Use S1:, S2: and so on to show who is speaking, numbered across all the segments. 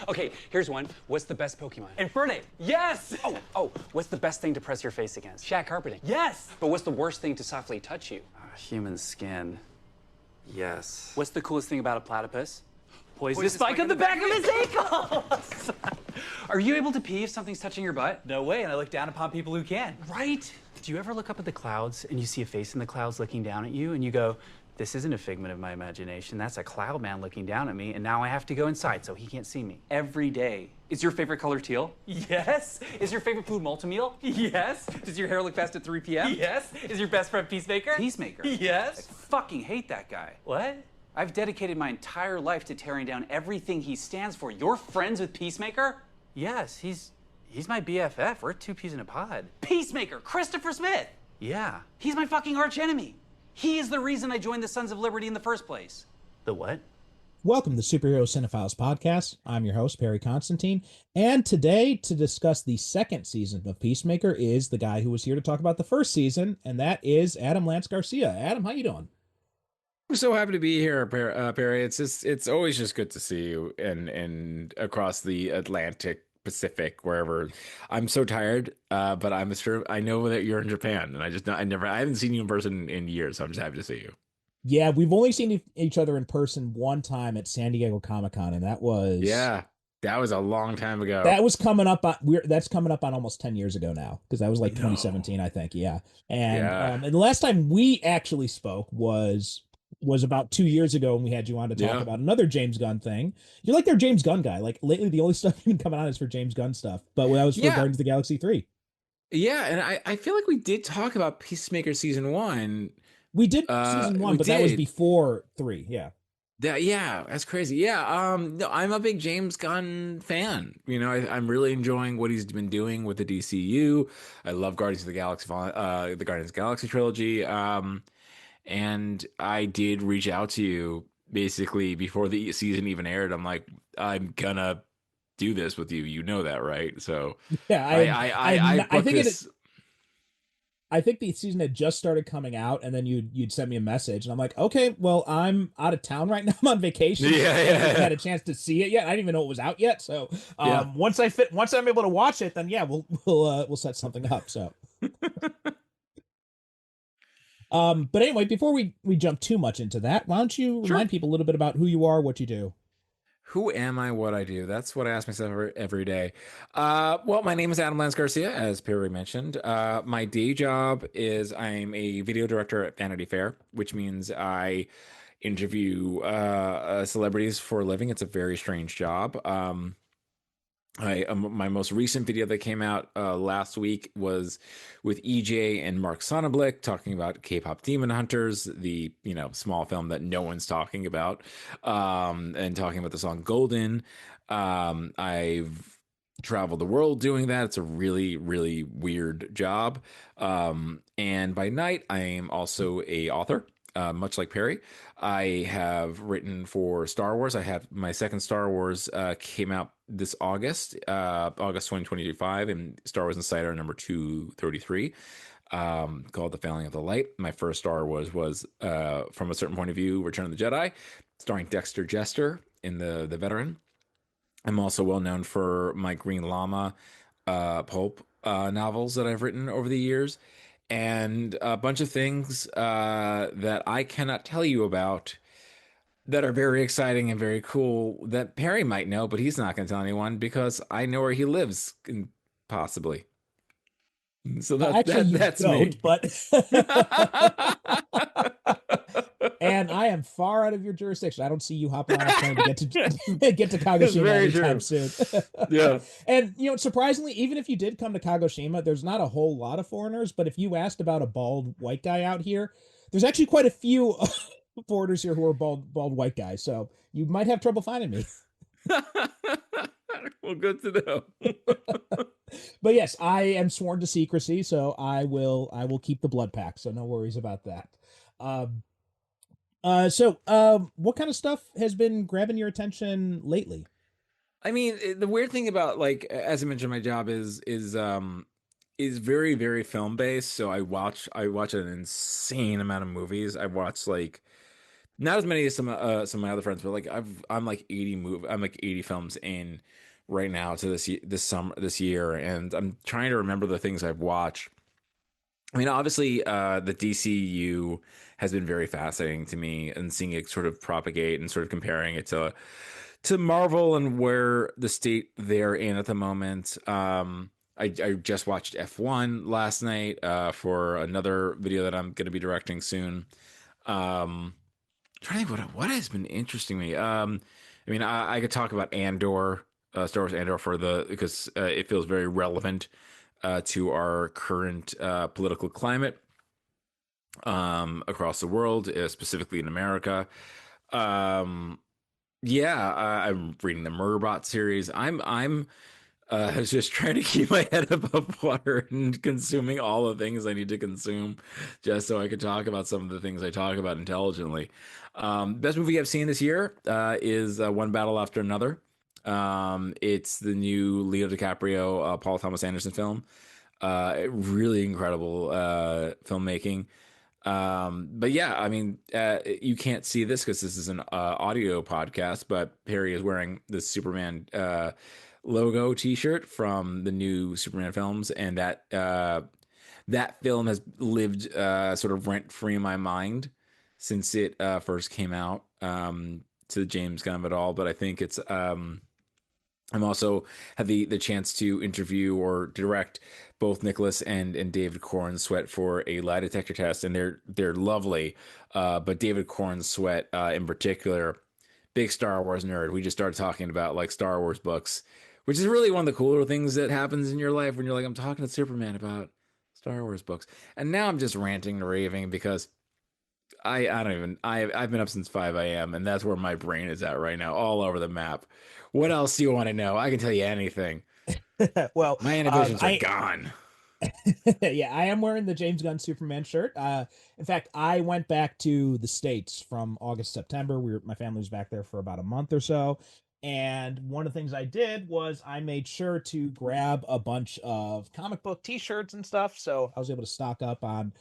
S1: Okay, here's one. What's the best Pokemon?
S2: Infernape. Yes!
S1: What's the best thing to press your face against? Shag carpeting.
S2: Yes!
S1: But what's the worst thing to softly touch you?
S3: Human skin. Yes.
S1: What's the coolest thing about a platypus?
S2: Poison spike on the back of his ankle!
S1: Are you able to pee if something's touching your butt?
S2: No way, and I look down upon people who can.
S1: Right? Do you ever look up at the clouds and you see a face in the clouds looking down at you and you go, this isn't a figment of my imagination, that's a cloud man looking down at me, and now I have to go inside so he can't see me. Every day. Is your favorite color teal?
S2: Yes.
S1: Is your favorite food Multi-Meal?
S2: Yes.
S1: Does your hair look best at 3 p.m.?
S2: Yes. Is your best friend Peacemaker?
S1: Peacemaker?
S2: Yes.
S1: I fucking hate that guy.
S2: What?
S1: I've dedicated my entire life to tearing down everything he stands for. You're friends with Peacemaker?
S3: Yes, he's my BFF. We're two peas in a pod.
S1: Peacemaker, Christopher Smith.
S3: Yeah.
S1: He's my fucking arch enemy. He is the reason I joined the Sons of Liberty in the first place.
S3: The what?
S4: Welcome to Superhero Cinephiles Podcast. I'm your host, Perry Constantine. And today, to discuss the second season of Peacemaker, is the guy who was here to talk about the first season, and that is Adam Lance Garcia. Adam, how you doing?
S5: I'm so happy to be here, Perry. It's always just good to see you and across the Atlantic, Pacific, wherever. I'm so tired, but I know that you're in Japan, and I haven't seen you in person in years, so I'm just happy to see you.
S4: Yeah, we've only seen each other in person one time at San Diego Comic-Con, and that was
S5: a long time ago.
S4: That was coming up on that's coming up on almost 10 years ago now, because that was like 2017, I think. Yeah, and the last time we actually spoke was about 2 years ago when we had you on to talk about another James Gunn thing. You're like their James Gunn guy. Like lately, the only stuff you've been coming on is for James Gunn stuff. But that was for Guardians of the Galaxy 3.
S5: Yeah, and I feel like we did talk about Peacemaker season 1.
S4: We did season 1, but that was before 3. Yeah.
S5: That's crazy. Yeah, no, I'm a big James Gunn fan. You know, I'm really enjoying what he's been doing with the DCEU. I love Guardians of the Galaxy, the Guardians of the Galaxy trilogy. And I did reach out to you basically before the season even aired. I'm like, I'm gonna do this with you. You know that, right? So
S4: yeah,
S5: I think
S4: I think the season had just started coming out, and then you'd send me a message, and I'm like, okay, well, I'm out of town right now. I'm on vacation. I haven't had a chance to see it yet. I didn't even know it was out yet. So once I'm able to watch it, then we'll set something up. So. But anyway, before we jump too much into that, why don't you remind people a little bit about who you are, what you do?
S5: Who am I, what I do? That's what I ask myself every day. Well, my name is Adam Lance Garcia, as Perry mentioned. My day job is I'm a video director at Vanity Fair, which means I interview celebrities for a living. It's a very strange job. My most recent video that came out last week was with EJ and Mark Sonablick talking about K-pop Demon Hunters, the small film that no one's talking about, and talking about the song Golden. I've traveled the world doing that. It's a really, really weird job. And by night, I am also a author. Much like Perry, I have written for Star Wars. I have my second Star Wars came out this August 2025, and Star Wars Insider number 233, called The Failing of the Light. My first Star Wars was from a certain point of view, Return of the Jedi, starring Dexter Jester in the Veteran. I'm also well known for my Green Llama pulp novels that I've written over the years. And a bunch of things that I cannot tell you about that are very exciting and very cool that Perry might know, but he's not going to tell anyone because I know where he lives, possibly. So that's me.
S4: But and I am far out of your jurisdiction. I don't see you hopping on a plane to get to Kagoshima anytime soon.
S5: Yeah.
S4: And surprisingly, even if you did come to Kagoshima, there's not a whole lot of foreigners. But if you asked about a bald white guy out here, there's actually quite a few foreigners here who are bald white guys. So you might have trouble finding me.
S5: Well, good to know.
S4: But yes, I am sworn to secrecy, so I will keep the blood pack. So no worries about that. So what kind of stuff has been grabbing your attention lately?
S5: I mean, the weird thing about, like, as I mentioned, my job is very, very film based. So I watch an insane amount of movies. I watch like Not as many as some of my other friends, but like I'm like 80 films in right now to this year, and I'm trying to remember the things I've watched. I mean, obviously, the DCEU has been very fascinating to me, and seeing it sort of propagate and sort of comparing it to Marvel and where the state they're in at the moment. I just watched F1 last night for another video that I'm going to be directing soon. Trying to think what has been interesting me. I mean, I could talk about Andor, Star Wars Andor because it feels very relevant to our current political climate across the world, specifically in America. Um, yeah, I'm reading the Murderbot series. I was just trying to keep my head above water and consuming all the things I need to consume just so I could talk about some of the things I talk about intelligently. Best movie I've seen this year is One Battle After Another. It's the new Leo DiCaprio, Paul Thomas Anderson film. Really incredible filmmaking. But yeah, I mean, you can't see this because this is an audio podcast, but Harry is wearing the Superman logo T-shirt from the new Superman films, and that film has lived sort of rent free in my mind since it first came out to James Gunn of it all. But I think it's I'm also had the chance to interview or direct both Nicholas and David Corn Sweat for a lie detector test, and they're lovely. But David Corn Sweat in particular, big Star Wars nerd. We just started talking about like Star Wars books, which is really one of the cooler things that happens in your life when you're like, I'm talking to Superman about Star Wars books, and now I'm just ranting and raving because I don't even I've been up since 5 a.m. and that's where my brain is at right now, all over the map. What else do you want to know? I can tell you anything.
S4: Well,
S5: My inhibitions are gone.
S4: yeah, I am wearing the James Gunn Superman shirt. In fact, I went back to the States from August, September. My family was back there for about a month or so. And one of the things I did was I made sure to grab a bunch of comic book t-shirts and stuff. So I was able to stock up on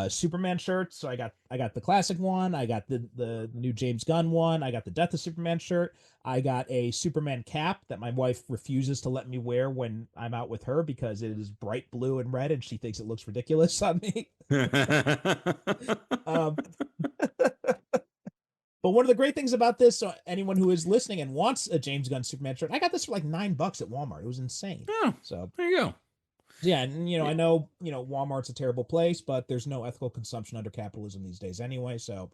S4: Superman shirts. So I got the classic one, I got the new James Gunn one, I got the Death of Superman shirt, I got a Superman cap that my wife refuses to let me wear when I'm out with her because it is bright blue and red and she thinks it looks ridiculous on me. um, but one of the great things about this, so anyone who is listening and wants a James Gunn Superman shirt, I got this for like $9 at Walmart. It was insane.
S5: Oh,
S4: so
S5: there you go.
S4: yeah, and I know, Walmart's a terrible place, but there's no ethical consumption under capitalism these days anyway, so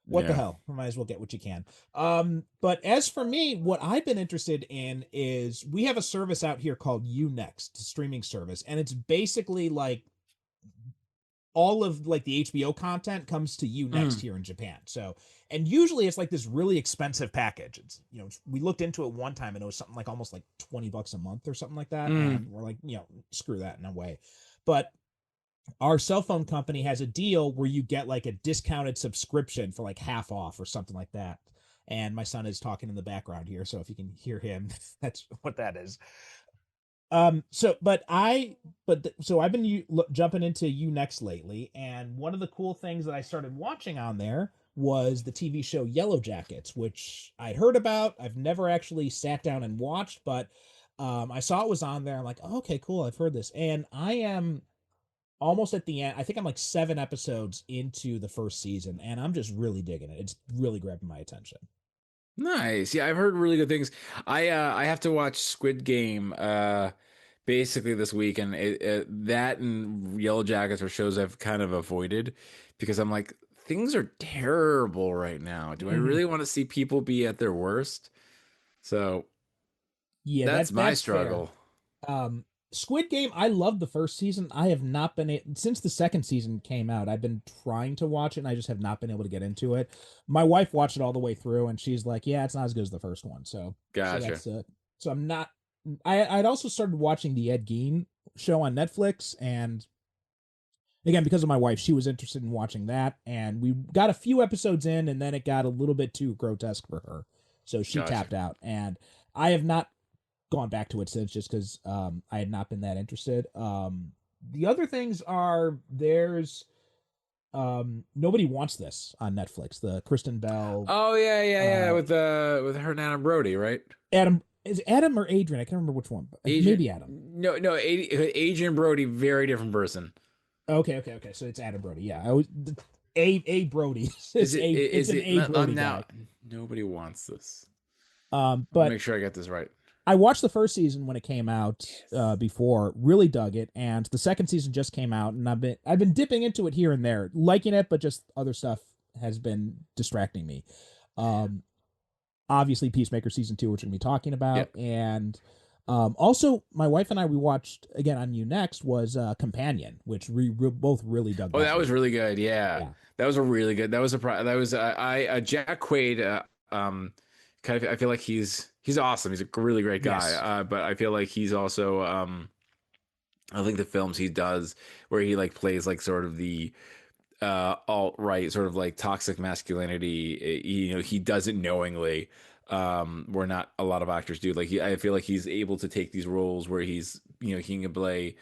S4: what the hell? You might as well get what you can. But as for me, what I've been interested in is we have a service out here called Unext, a streaming service, and it's basically like all of like the HBO content comes to Unext here in Japan. So, and usually it's like this really expensive package. It's, we looked into it one time and it was something like almost like $20 a month or something like that. And we're like, screw that, no way. But our cell phone company has a deal where you get like a discounted subscription for like half off or something like that. And my son is talking in the background here, so if you can hear him, that's what that is. So I've been jumping into Unext lately, and one of the cool things that I started watching on there was the TV show Yellow Jackets, which I'd heard about. I've never actually sat down and watched, but I saw it was on there. I'm like, oh, okay, cool. I've heard this, and I am almost at the end. I think I'm like 7 episodes into the first season, and I'm just really digging it. It's really grabbing my attention.
S5: Nice. Yeah, I've heard really good things. I have to watch Squid Game basically this week, and that and Yellow Jackets are shows I've kind of avoided because I'm like, things are terrible right now. Do I really want to see people be at their worst? So
S4: yeah,
S5: that's my
S4: that's
S5: struggle.
S4: Fair. Squid Game, I loved the first season. I have not been since the second season came out. I've been trying to watch it, and I just have not been able to get into it. My wife watched it all the way through, and she's like, "Yeah, it's not as good as the first one." So,
S5: Gotcha.
S4: So I'm not. I'd also started watching the Ed Gein show on Netflix, and again, because of my wife, she was interested in watching that, and we got a few episodes in, and then it got a little bit too grotesque for her, so she tapped out, and I have not gone back to it since, just because I had not been that interested. The other things are there's Nobody Wants This on Netflix. The Kristen Bell.
S5: Oh yeah, with her and Adam Brody, right?
S4: Adam is it Adam or Adrian? I can't remember which one. Maybe Adam.
S5: No, Adrian Brody, very different person.
S4: Okay. So it's Adam Brody. Yeah, I was a Brody. It's an A Brody guy.
S5: Nobody Wants This.
S4: But
S5: make sure I get this right.
S4: I watched the first season when it came out before, really dug it, and the second season just came out, and I've been dipping into it here and there, liking it, but just other stuff has been distracting me. Obviously, Peacemaker season 2, which we're gonna be talking about, and also my wife and I we watched again on Next was Companion, which we both really dug.
S5: Oh, that was really good. Yeah, that was a really good. That was Jack Quaid. Kind of, I feel like he's awesome. He's a really great guy. Yes. But I feel like he's also I think the films he does where he like plays like sort of the alt-right sort of like toxic masculinity, he does it knowingly, where not a lot of actors do. Like I feel like he's able to take these roles where he's he can play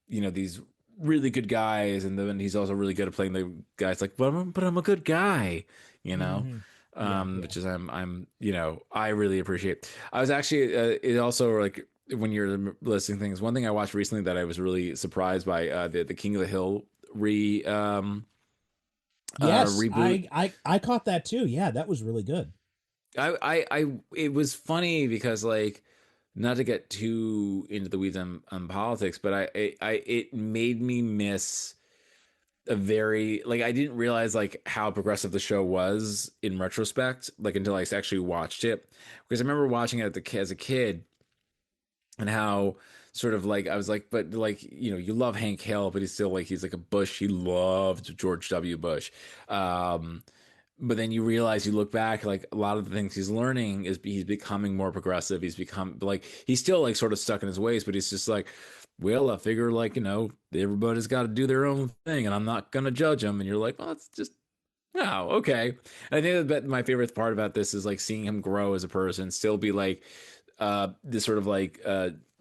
S5: these really good guys, and then he's also really good at playing the guys like, but I'm a good guy,
S4: Mm-hmm.
S5: Which is I really appreciate. I was actually it also like when you're listing things, one thing I watched recently that I was really surprised by, the King of the Hill reboot.
S4: I caught that too. Yeah, that was really good.
S5: It was funny because, like, not to get too into the weeds on politics, but it made me miss a very, like, I didn't realize like how progressive the show was in retrospect, like until I actually watched it, because I remember watching it as a kid and how sort of like I was like, but like you love Hank Hill, but he's like a Bush. He loved George W. Bush. But then you realize, you look back, like a lot of the things he's learning is he's becoming more progressive. He's become like, he's still like sort of stuck in his ways, but he's just like, well, I figure like, everybody's got to do their own thing and I'm not going to judge them. And you're like, well, it's just, oh, okay. And I think that my favorite part about this is like seeing him grow as a person, still be like this sort of like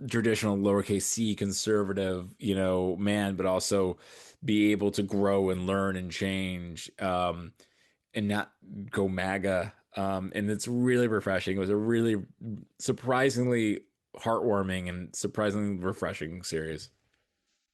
S5: traditional lowercase c conservative, man, but also be able to grow and learn and change. And not go MAGA. And it's really refreshing. It was a really surprisingly heartwarming and surprisingly refreshing series.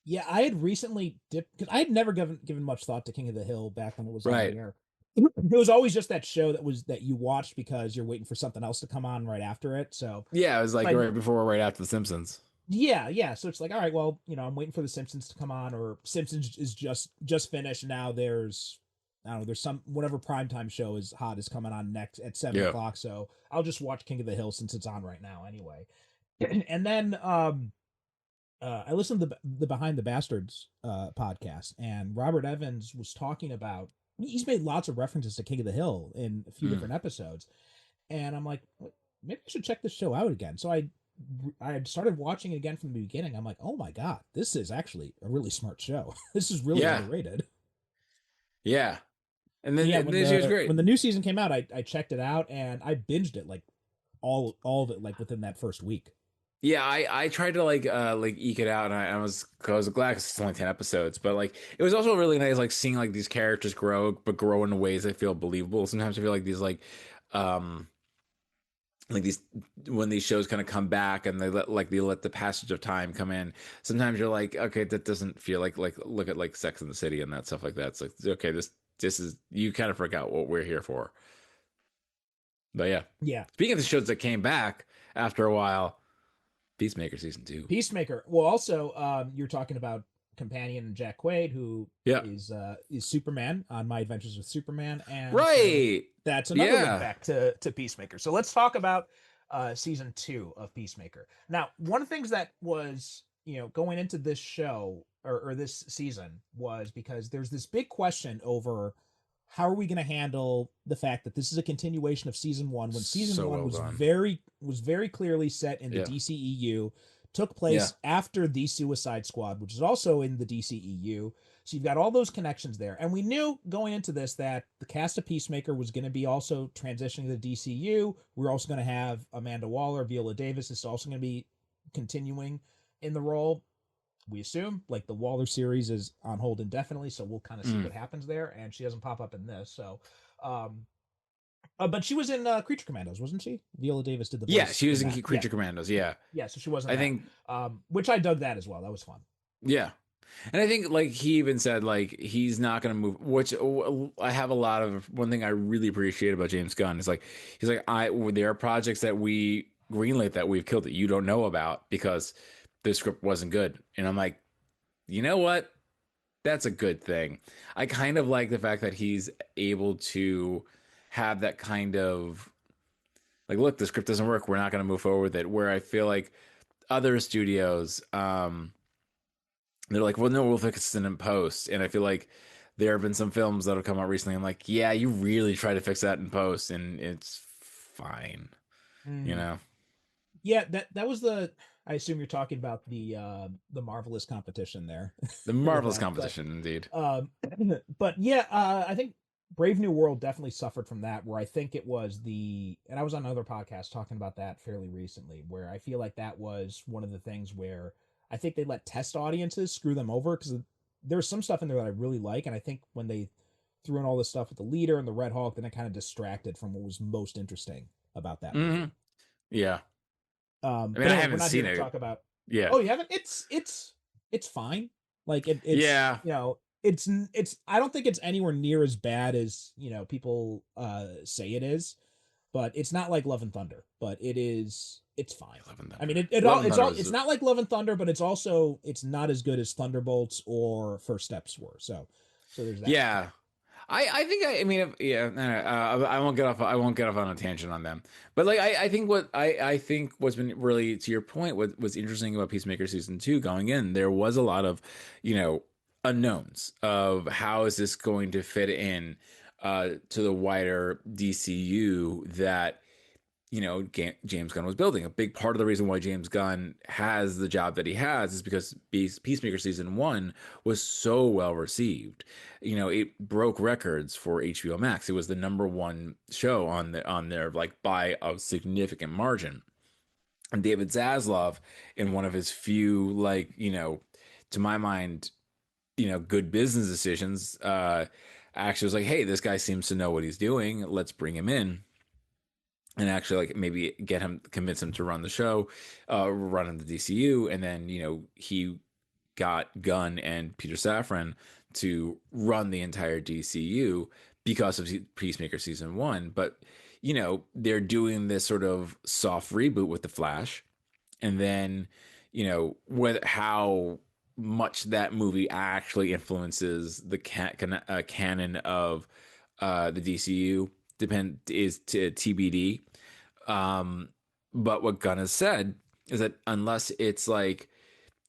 S4: Yeah, I had recently dipped, because I had never given much thought to King of the Hill back when it was on the air. It was always just that show that you watched because you're waiting for something else to come on right after it. So
S5: yeah, it was like right before or right after The Simpsons.
S4: Yeah. So it's like, all right, well, I'm waiting for The Simpsons to come on, or Simpsons is just finished. Now there's, I don't know, there's some, whatever primetime show is hot is coming on next at 7 o'clock. So I'll just watch King of the Hill since it's on right now anyway. And then I listened to the Behind the Bastards podcast, and Robert Evans was talking about, he's made lots of references to King of the Hill in a few different episodes. And I'm like, maybe I should check this show out again. So I had started watching it again from the beginning. I'm like, oh my God, this is actually a really smart show. This is really underrated.
S5: Yeah. And then
S4: when
S5: was great.
S4: When the new season came out, I checked it out and I binged it like all of it like within that first week.
S5: Yeah, I tried to like eke it out, and I was glad because it's only 10 episodes. But like, it was also really nice like seeing like these characters grow, but grow in ways that feel believable. Sometimes I feel like these like these, when these shows kind of come back and they let the passage of time come in. Sometimes you're like, okay, that doesn't feel like look at like Sex and the City and that stuff like that. It's like, okay, this is, you kind of forgot what we're here for. But yeah. Speaking of the shows that came back after a while, Peacemaker season 2.
S4: Peacemaker. Well, also, you're talking about Companion and Jack Quaid, who is Superman on My Adventures with Superman, and that's another link back to Peacemaker. So let's talk about season 2 of Peacemaker. Now, one of the things that was going into this show or this season was because there's this big question over how are we going to handle the fact that this is a continuation of season 1 when season 1 was very clearly set in the DCEU, took place after the Suicide Squad, which is also in the DCEU. So you've got all those connections there. And we knew going into this that the cast of Peacemaker was going to be also transitioning to the DCU. We're also going to have Amanda Waller, Viola Davis is also going to be continuing in the role. we assume like the Waller series is on hold indefinitely, so we'll kind of see
S5: Mm.
S4: what happens there. And she doesn't pop up in this, so. But she was in Creature Commandos, wasn't she? Viola Davis did the voice.
S5: Yeah, she was in
S4: that.
S5: Creature Commandos. Yeah,
S4: Yeah, so she wasn't.
S5: I
S4: that.
S5: think.
S4: Which I dug that as well. That was fun.
S5: Yeah. And I think like he even said like he's not going to move, which I have a lot of one thing I really appreciate about James Gunn is like he's like there are projects that we greenlit that we've killed that you don't know about because the script wasn't good. And I'm like, you know what? That's a good thing. I kind of like the fact that he's able to have that kind of like, look, the script doesn't work. We're not going to move forward with it. Where I feel like other studios, they're like, well, no, we'll fix it in post. And I feel like there have been some films that have come out recently. I'm like, yeah, you really try to fix that in post, and it's fine, you know.
S4: Yeah, that was the. I assume you're talking about the Marvelous competition there.
S5: The Marvelous competition, indeed.
S4: But yeah, I think Brave New World definitely suffered from that. Where I think it was and I was on another podcast talking about that fairly recently. Where I feel like that was one of the things where I think they let test audiences screw them over because there's some stuff in there that I really like, and I think when they threw in all this stuff with the leader and the Red Hawk, then it kind of distracted from what was most interesting about that movie.
S5: Mm-hmm. Yeah.
S4: I
S5: mean, I haven't seen it.
S4: Talk about.
S5: Yeah.
S4: Oh, you haven't? It's fine. Like it's
S5: yeah.
S4: You know, it's. I don't think it's anywhere near as bad as people say it is, but it's not like Love and Thunder. But it is. It's fine. I mean, it's not like Love and Thunder, but it's not as good as Thunderbolts or First Steps were. So there's that.
S5: Yeah. I think I mean I won't get off on a tangent on them, but like I think what's been really to your point what was interesting about Peacemaker season 2 going in, there was a lot of unknowns of how is this going to fit in to the wider DCU that James Gunn was building. A big part of the reason why James Gunn has the job that he has is because Peacemaker season 1 was so well received. It broke records for HBO Max. It was the #1 show on there like by a significant margin. And David Zaslav, in one of his few to my mind, good business decisions, actually was like, hey, this guy seems to know what he's doing. Let's bring him in. And actually, like maybe convince him to run the show, run in the DCU, and then he got Gunn and Peter Safran to run the entire DCU because of Peacemaker season 1. But they're doing this sort of soft reboot with the Flash, and then how much that movie actually influences the canon of the DCU is to TBD. But what Gunn has said is that unless it's like,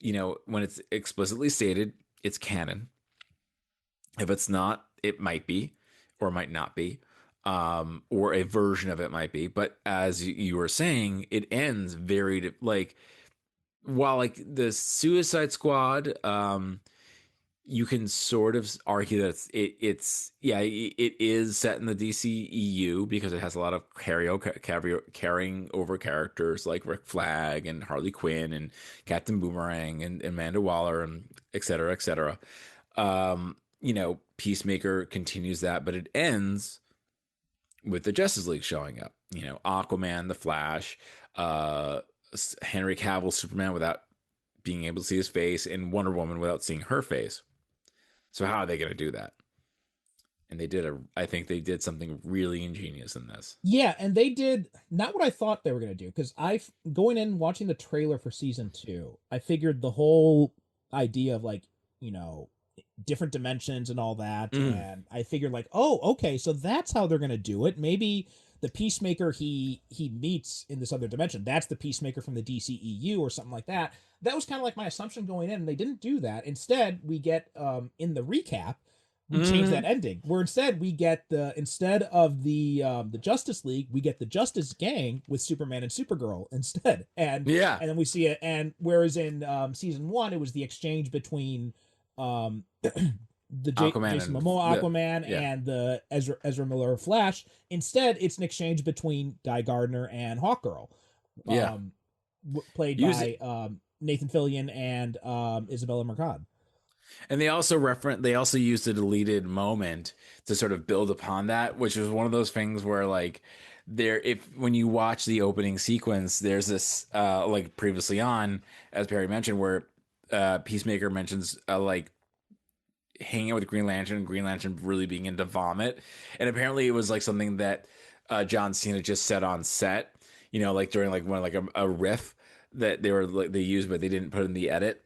S5: when it's explicitly stated, it's canon. If it's not, it might be, or might not be, or a version of it might be. But as you were saying, it ends very while like the Suicide Squad, you can sort of argue that it is set in the DCEU because it has a lot of carrying over characters like Rick Flag and Harley Quinn and Captain Boomerang and Amanda Waller and et cetera, et cetera. Peacemaker continues that, but it ends with the Justice League showing up. Aquaman, the Flash, Henry Cavill, Superman without being able to see his face, and Wonder Woman without seeing her face. So how are they going to do that? And I think they did something really ingenious in this.
S4: Yeah, and they did not what I thought they were going to do, because going in watching the trailer for season 2, I figured the whole idea of different dimensions and all that, and I figured oh, okay, so that's how they're going to do it. Maybe the Peacemaker he meets in this other dimension, that's the Peacemaker from the DCEU or something like that. That was kind of like my assumption going in, and they didn't do that. Instead, we get in the recap, we change that ending, where instead we get instead of the Justice League, we get the Justice Gang with Superman and Supergirl instead. And then we see it, and whereas in season 1 it was the exchange between the Jason Momoa Aquaman and the Ezra Miller Flash, instead it's an exchange between Guy Gardner and Hawkgirl. Played by Nathan Fillion and Isabella Mercado.
S5: And they also used a deleted moment to sort of build upon that, which was one of those things where like when you watch the opening sequence, there's this like previously on, as Perry mentioned, where Peacemaker mentions like hanging out with Green Lantern and Green Lantern really being into vomit. And apparently it was like something that John Cena just said on set, like during like one like a riff that they used, but they didn't put in the edit.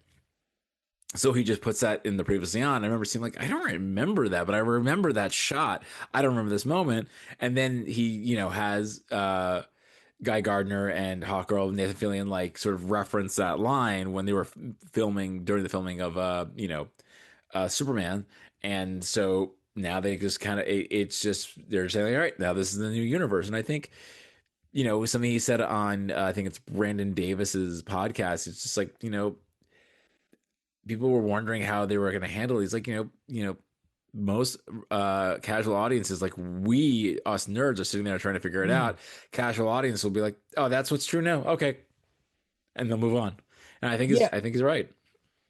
S5: So he just puts that in the previously on. I remember seeing like, I don't remember that, but I remember that shot. I don't remember this moment. And then he, has Guy Gardner and Hawkgirl, Nathan Fillion, like sort of reference that line when they were filming during the filming of, Superman. And so now they just kind of, it's just, they're saying, all right, now this is the new universe. And I think, something he said on, I think it's Brandon Davis's podcast. It's just like, people were wondering how they were going to handle it. He's like, most casual audiences, like us nerds, are sitting there trying to figure it out. Casual audience will be like, oh, that's what's true now. Okay. And they'll move on. And I think he's right.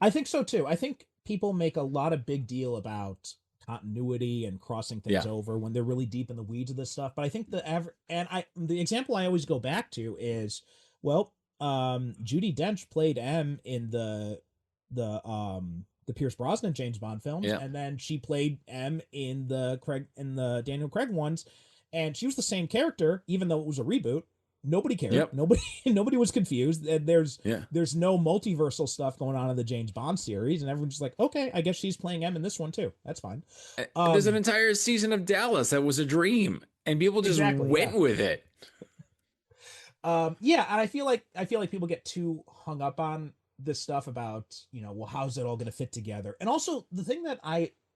S4: I think so too. I think people make a lot of big deal about continuity and crossing things over when they're really deep in the weeds of this stuff. But I think the example I always go back to is, Judi Dench played M in the Pierce Brosnan James Bond films, and then she played M in the Daniel Craig ones, and she was the same character even though it was a reboot. Nobody cared. Nobody was confused. There's no multiversal stuff going on in the James Bond series, and everyone's just like, okay, I guess she's playing M in this one too. That's fine.
S5: There's an entire season of Dallas that was a dream, and people just went with it.
S4: And I feel like people get too hung up on this stuff about, how's it all going to fit together? And also the thing that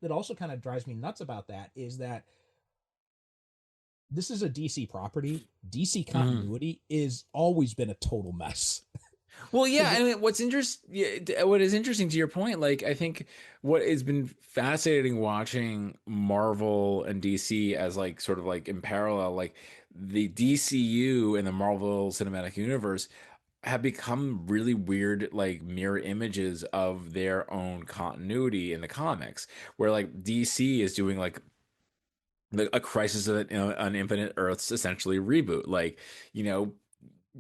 S4: also kind of drives me nuts about that is that this is a DC property. DC continuity is always been a total mess.
S5: Well, yeah, I mean, what is interesting to your point, like, I think what has been fascinating watching Marvel and DC as like sort of like in parallel, like the DCU and the Marvel Cinematic Universe have become really weird, like mirror images of their own continuity in the comics, where like DC is doing like a Crisis on Infinite Earths essentially reboot. Like,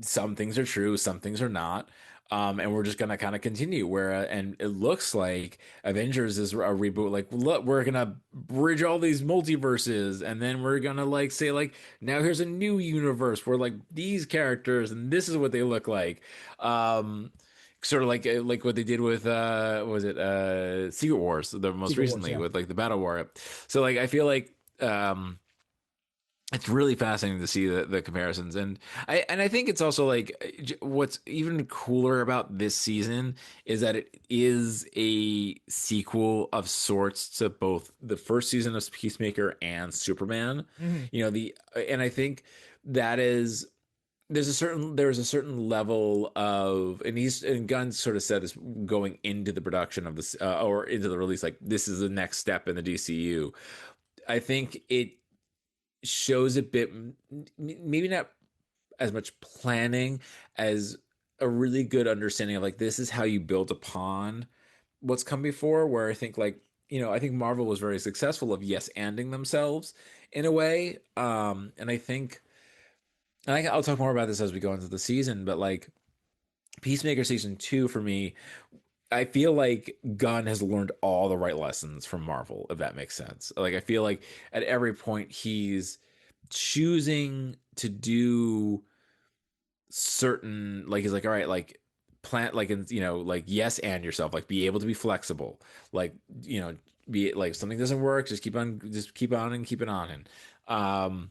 S5: some things are true, some things are not. And we're just gonna kind of continue and it looks like Avengers is a reboot. Like, look, we're gonna bridge all these multiverses, and then we're gonna like say like, now here's a new universe where like these characters and this is what they look like. Sort of like what they did with Secret Wars, the most recently with like the Battle War. So like I feel like it's really fascinating to see the comparisons, and I think it's also like what's even cooler about this season is that it is a sequel of sorts to both the first season of Peacemaker and Superman. And I think that is there's a certain level of, and Gunn sort of said this going into the production of this or into the release, like this is the next step in the DCU. I think it shows a bit, maybe not as much planning as a really good understanding of like, this is how you build upon what's come before, where I think like, I think Marvel was very successful of yes-anding themselves in a way. And I think, and I'll talk more about this as we go into the season, but like Peacemaker season 2 for me, I feel like Gunn has learned all the right lessons from Marvel, if that makes sense. Like, I feel like at every point he's choosing to do certain, like, he's like, all right, like plant, like, like, yes, and yourself, like be able to be flexible, like, be like something doesn't work, just keep on and keep it on. And,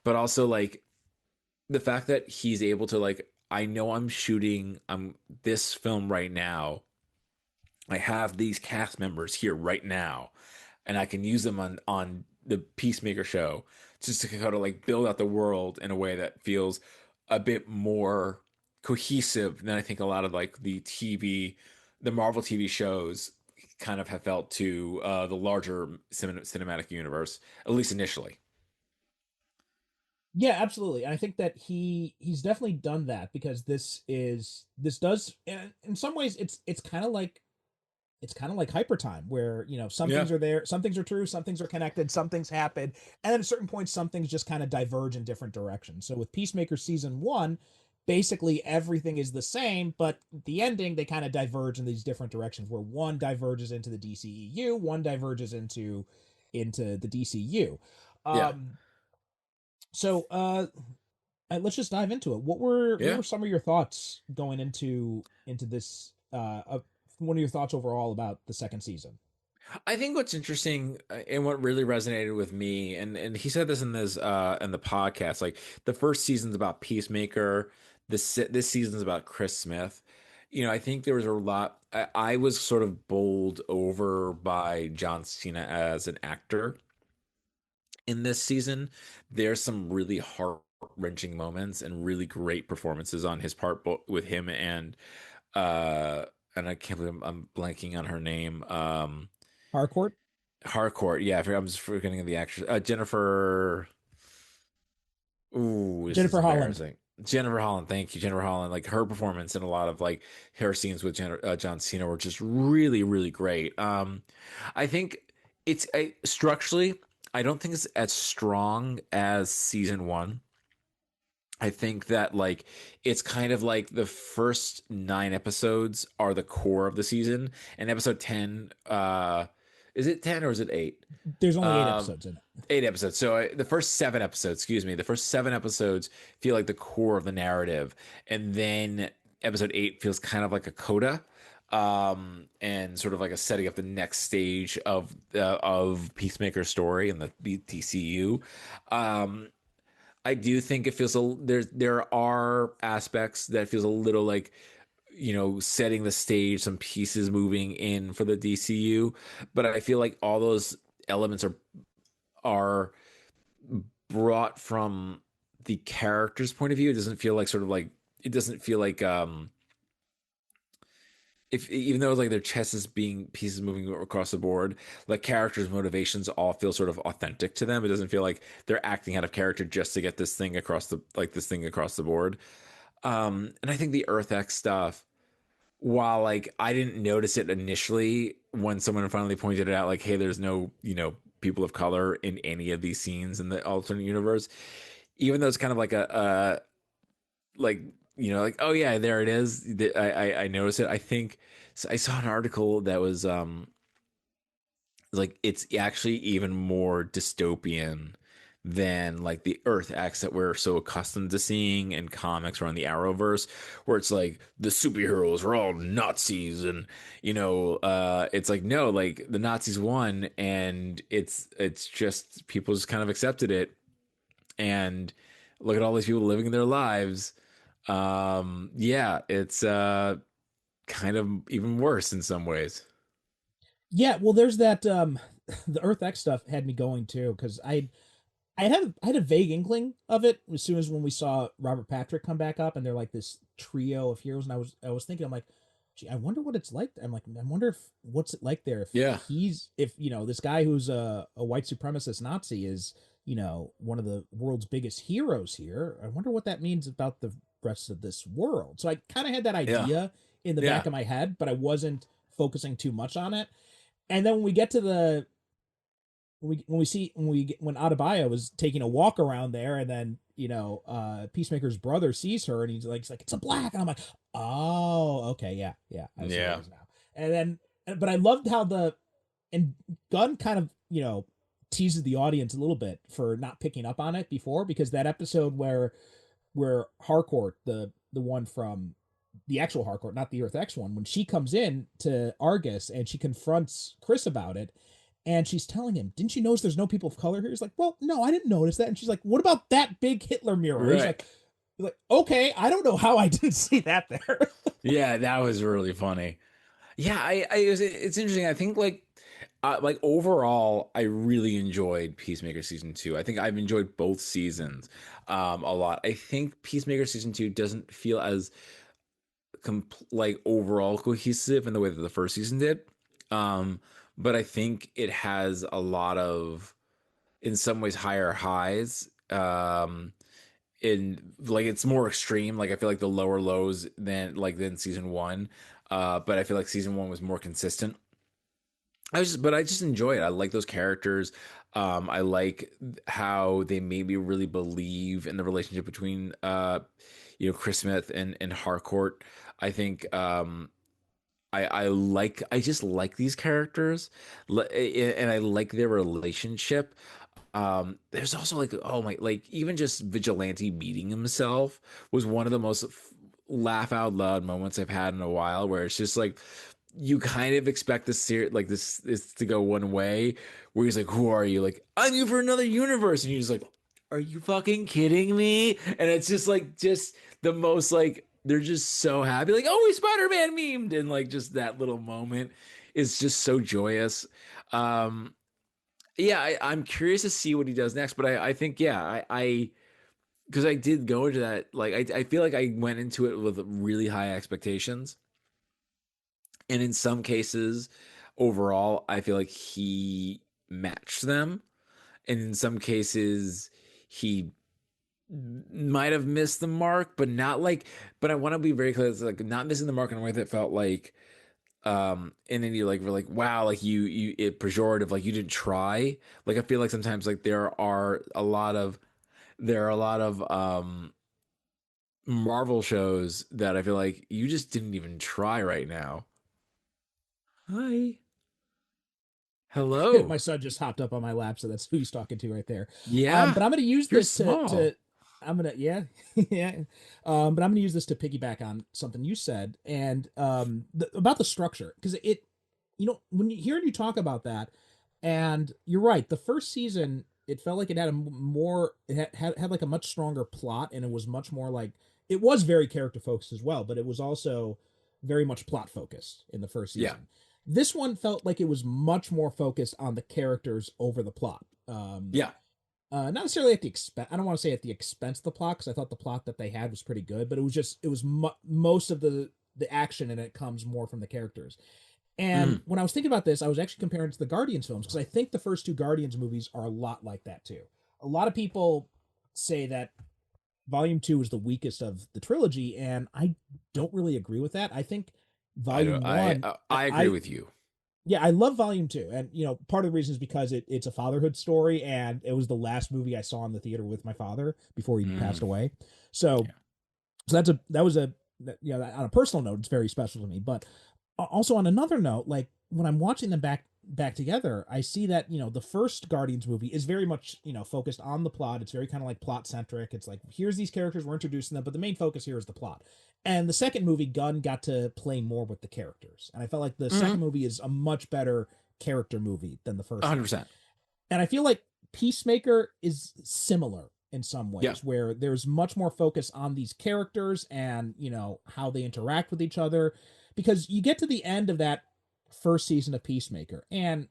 S5: but also like the fact that he's able to like, I know I'm shooting this film right now. I have these cast members here right now, and I can use them on the Peacemaker show just to kind of like build out the world in a way that feels a bit more cohesive than I think a lot of like the Marvel TV shows kind of have felt to the larger cinematic universe, at least initially.
S4: Yeah, absolutely. And I think that he's definitely done that because this does in some ways it's kind of like hyper time where some
S5: Yeah.
S4: things are there, some things are true, some things are connected, some things happen, and at a certain point some things just kind of diverge in different directions. So with Peacemaker season 1, basically everything is the same, but the ending they kind of diverge in these different directions where one diverges into the DCEU, one diverges into the DCU.
S5: Yeah.
S4: So let's just dive into it. What
S5: Yeah.
S4: were some of your thoughts going into this? One of your thoughts overall about the second season?
S5: I think what's interesting and what really resonated with me, and he said this in the podcast, like the first season's about Peacemaker, this season's about Chris Smith. I think there was a lot. I was sort of bowled over by John Cena as an actor in this season. There's some really heart wrenching moments and really great performances on his part, both with him uh and I can't believe I'm blanking on her name.
S4: Harcourt,
S5: Harcourt, yeah, I'm just forgetting the actress. Jennifer. Ooh, this is
S4: Jennifer Holland.
S5: embarrassing. Jennifer Holland, thank you, Jennifer Holland. Like her performance and a lot of like her scenes with John Cena were just really, really great. I think structurally, I don't think it's as strong as season 1. I think that like it's kind of like the first 9 episodes are the core of the season, and episode 10, is it 10 or is it 8?
S4: There's only 8
S5: Um,
S4: episodes in it.
S5: 8 episodes. So the first 7 episodes, excuse me, the first 7 episodes feel like the core of the narrative, and then episode 8 feels kind of like a coda, and sort of like a setting up the next stage of Peacemaker's story and the DCU. I do think it feels there are aspects that feels a little like setting the stage, some pieces moving in for the DCU, but I feel like all those elements are brought from the character's point of view. It doesn't feel like it doesn't feel like if even though like their chess is being pieces moving across the board, like characters' motivations all feel sort of authentic to them. It doesn't feel like they're acting out of character just to get this thing across the board. And I think the Earth X stuff, while like I didn't notice it initially when someone finally pointed it out, like, hey, there's no, people of color in any of these scenes in the alternate universe, even though it's kind of like a like like, oh yeah, there it is. I noticed it. I think so. I saw an article that was like it's actually even more dystopian than like the Earth X that we're so accustomed to seeing in comics or on the Arrowverse, where it's like the superheroes are all Nazis, and it's like, no, like the Nazis won, and it's just people just kind of accepted it, and look at all these people living their lives. Yeah, it's kind of even worse in some ways.
S4: Yeah, well, there's that the Earth X stuff had me going too because I had a vague inkling of it as soon as when we saw Robert Patrick come back up and they're like this trio of heroes, and I was thinking, I'm like, gee, I wonder what it's like. I'm like, I wonder if what's it like there if
S5: Yeah.
S4: if this guy who's a white supremacist Nazi is one of the world's biggest heroes here. I wonder what that means about the rest of this world. So I kind of had that
S5: Yeah.
S4: idea in the
S5: Yeah.
S4: back of my head, but I wasn't focusing too much on it. And then when we get to the when Adebayo was taking a walk around there, and then Peacemaker's brother sees her, and he's like it's a black, and I'm like, oh, okay, yeah, I see what
S5: Yeah.
S4: it is now. And then, but I loved how and Gunn kind of teases the audience a little bit for not picking up on it before, because that episode where Harcourt, the one from the actual Harcourt, not the Earth X one, when she comes in to Argus and she confronts Chris about it, and she's telling him, "Didn't you notice there's no people of color here?" He's like, "Well, no, I didn't notice that." And she's like, "What about that big Hitler mural?"
S5: Right.
S4: He's like, "Okay, I don't know how I didn't see that there."
S5: Yeah, that was really funny. Yeah, it's interesting. I think like overall, I really enjoyed Peacemaker season 2. I think I've enjoyed both seasons a lot. I think Peacemaker season 2 doesn't feel as like overall cohesive in the way that the first season did. But I think it has a lot of, in some ways, higher highs. in like it's more extreme. Like I feel like the lower lows than season one. But I feel like season one was more consistent. But I just enjoy it. I like those characters. I like how they made me really believe in the relationship between Chris Smith and Harcourt. I think I just like these characters, and I like their relationship. There's also like, oh my, like even just Vigilante meeting himself was one of the most laugh out loud moments I've had in a while, where it's just like you kind of expect this series like this is to go one way, where he's like, who are you? Like, I'm you for another universe, and he's like, are you fucking kidding me? And it's just like the most like they're just so happy, like, oh, we Spider-Man memed, and like just that little moment is just so joyous. Yeah, I'm curious to see what he does next, but I think, yeah, I because I did go into that, like, I feel like I went into it with really high expectations. And in some cases, overall, I feel like he matched them. And in some cases, he might have missed the mark, but not like, but I want to be very clear. It's like not missing the mark in a way that felt like, and then you like were like, wow, like it pejorative, like you didn't try. Like I feel like sometimes like there are a lot of Marvel shows that I feel like you just didn't even try right now. Hi. Hello.
S4: My son just hopped up on my lap, so that's who he's talking to right there.
S5: Yeah.
S4: But I'm going to use
S5: You're
S4: this
S5: small.
S4: yeah, yeah. But I'm going to use this to piggyback on something you said and about the structure, because when you hear you talk about that, and you're right, the first season it felt like it had had like a much stronger plot, and it was much more like it was very character focused as well, but it was also very much plot focused in the first season.
S5: Yeah.
S4: This one felt like it was much more focused on the characters over the plot.
S5: Yeah.
S4: Not necessarily at the expense. I don't want to say at the expense of the plot, because I thought the plot that they had was pretty good, but it was most of the action in it comes more from the characters. And when I was thinking about this, I was actually comparing it to the Guardians films, because I think the first two Guardians movies are a lot like that too. A lot of people say that Volume 2 is the weakest of the trilogy, and I don't really agree with that. I think Volume 1...
S5: I agree with you.
S4: Yeah, I love Volume 2. And, part of the reason is because it's a fatherhood story, and it was the last movie I saw in the theater with my father before he passed away. So, so that was on a personal note, it's very special to me. But also on another note, like when I'm watching them back together, I see that, the first Guardians movie is very much, focused on the plot. It's very kind of like plot centric. It's like, here's these characters, we're introducing them, but the main focus here is the plot. And the second movie, Gunn got to play more with the characters. And I felt like the second movie is a much better character movie than the first
S5: 100%.
S4: one. And I feel like Peacemaker is similar in some ways, where there's much more focus on these characters and, how they interact with each other. Because you get to the end of that first season of Peacemaker, and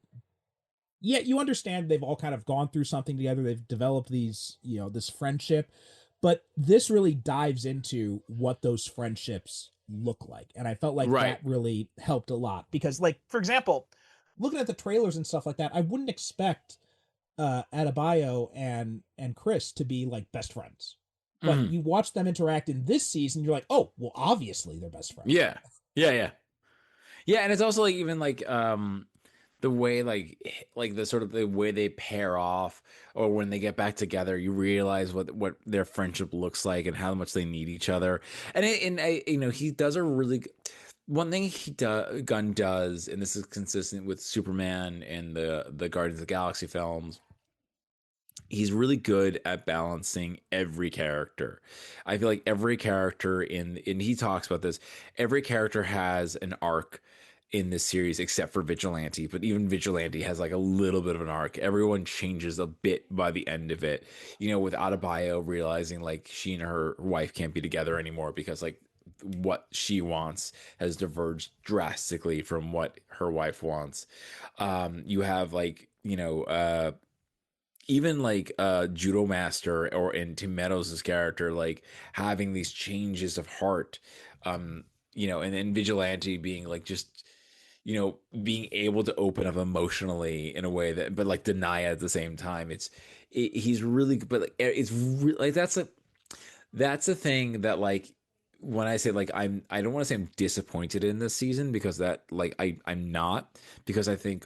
S4: yet you understand they've all kind of gone through something together. They've developed these, this friendship, but this really dives into what those friendships look like. And I felt like that really helped a lot, because, like, for example, looking at the trailers and stuff like that, I wouldn't expect Adebayo and Chris to be like best friends, but you watch them interact in this season, you're like, oh, well, obviously they're best friends.
S5: Yeah, and it's also like even like the way like the sort of the way they pair off, or when they get back together, you realize what their friendship looks like and how much they need each other. And he does a really one thing Gunn does, and this is consistent with Superman and the Guardians of the Galaxy films. He's really good at balancing every character. I feel like every character and he talks about this, every character has an arc in this series except for Vigilante, but even Vigilante has like a little bit of an arc. Everyone changes a bit by the end of it. With Adebayo realizing like she and her wife can't be together anymore because like what she wants has diverged drastically from what her wife wants. You have like, even like Judo Master or in Tim Meadows' character, like having these changes of heart, and then Vigilante being like just, being able to open up emotionally in a way that, but like deny it at the same time. He's really, but like, it's really like, that's that's the thing that like when I say like I don't want to say I'm disappointed in this season because that like I'm not, because I think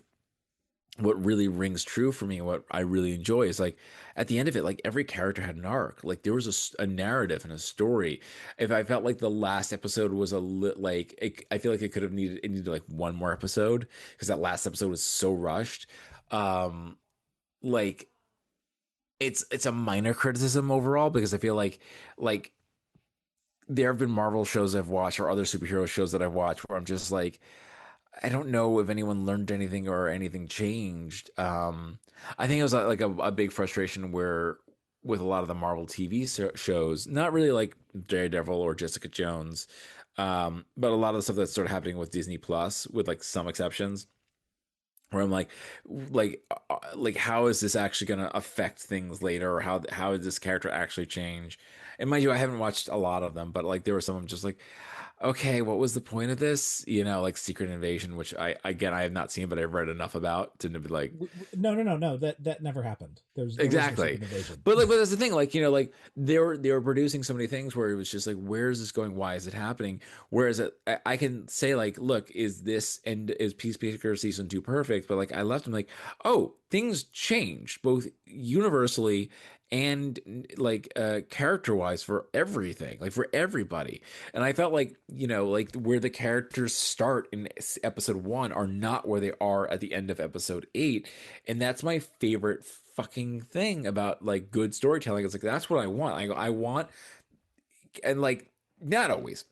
S5: what really rings true for me and what I really enjoy is like at the end of it, like every character had an arc. Like there was a narrative and a story. If I felt like the last episode was I feel like it needed like one more episode because that last episode was so rushed. Um, like it's a minor criticism overall because I feel like there have been Marvel shows I've watched or other superhero shows that I've watched where I'm just like, I don't know if anyone learned anything or anything changed. I think it was like a big frustration where with a lot of the Marvel TV shows, not really like Daredevil or Jessica Jones, but a lot of the stuff that's sort of happening with Disney Plus, with like some exceptions, where I'm like, how is this actually going to affect things later, or how did this character actually change? And mind you, I haven't watched a lot of them, but like there were some I'm just like, okay, what was the point of this? You know, like Secret Invasion, which I have not seen, but I've read enough about to be like,
S4: No. That never happened. There was no
S5: exactly.
S4: Secret Invasion.
S5: But that's the thing, like, you know, like they were producing so many things where it was just like, where is this going? Why is it happening? Whereas I can say like, look, is Peacemaker season 2 perfect? But like I left them like, oh, things changed both universally and like character wise for everything, like for everybody. And I felt like, you know, like where the characters start in episode 1 are not where they are at the end of episode 8. And that's my favorite fucking thing about like good storytelling. It's like that's what I want. I want, and like not always.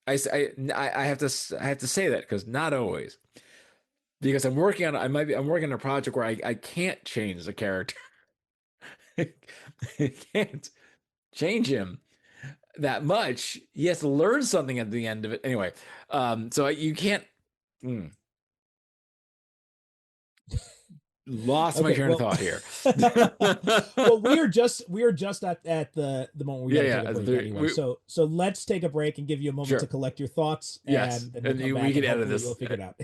S5: I have to say that because not always, because I'm working on a project where I can't change the character. I can't change him that much. He has to learn something at the end of it anyway. So you can't. Lost my train of thought here.
S4: Well, we are just at the moment we gotta take a break anyway. So let's take a break and give you a moment to collect your thoughts.
S5: Yes,
S4: and then
S5: we can edit this.
S4: We'll figure it out.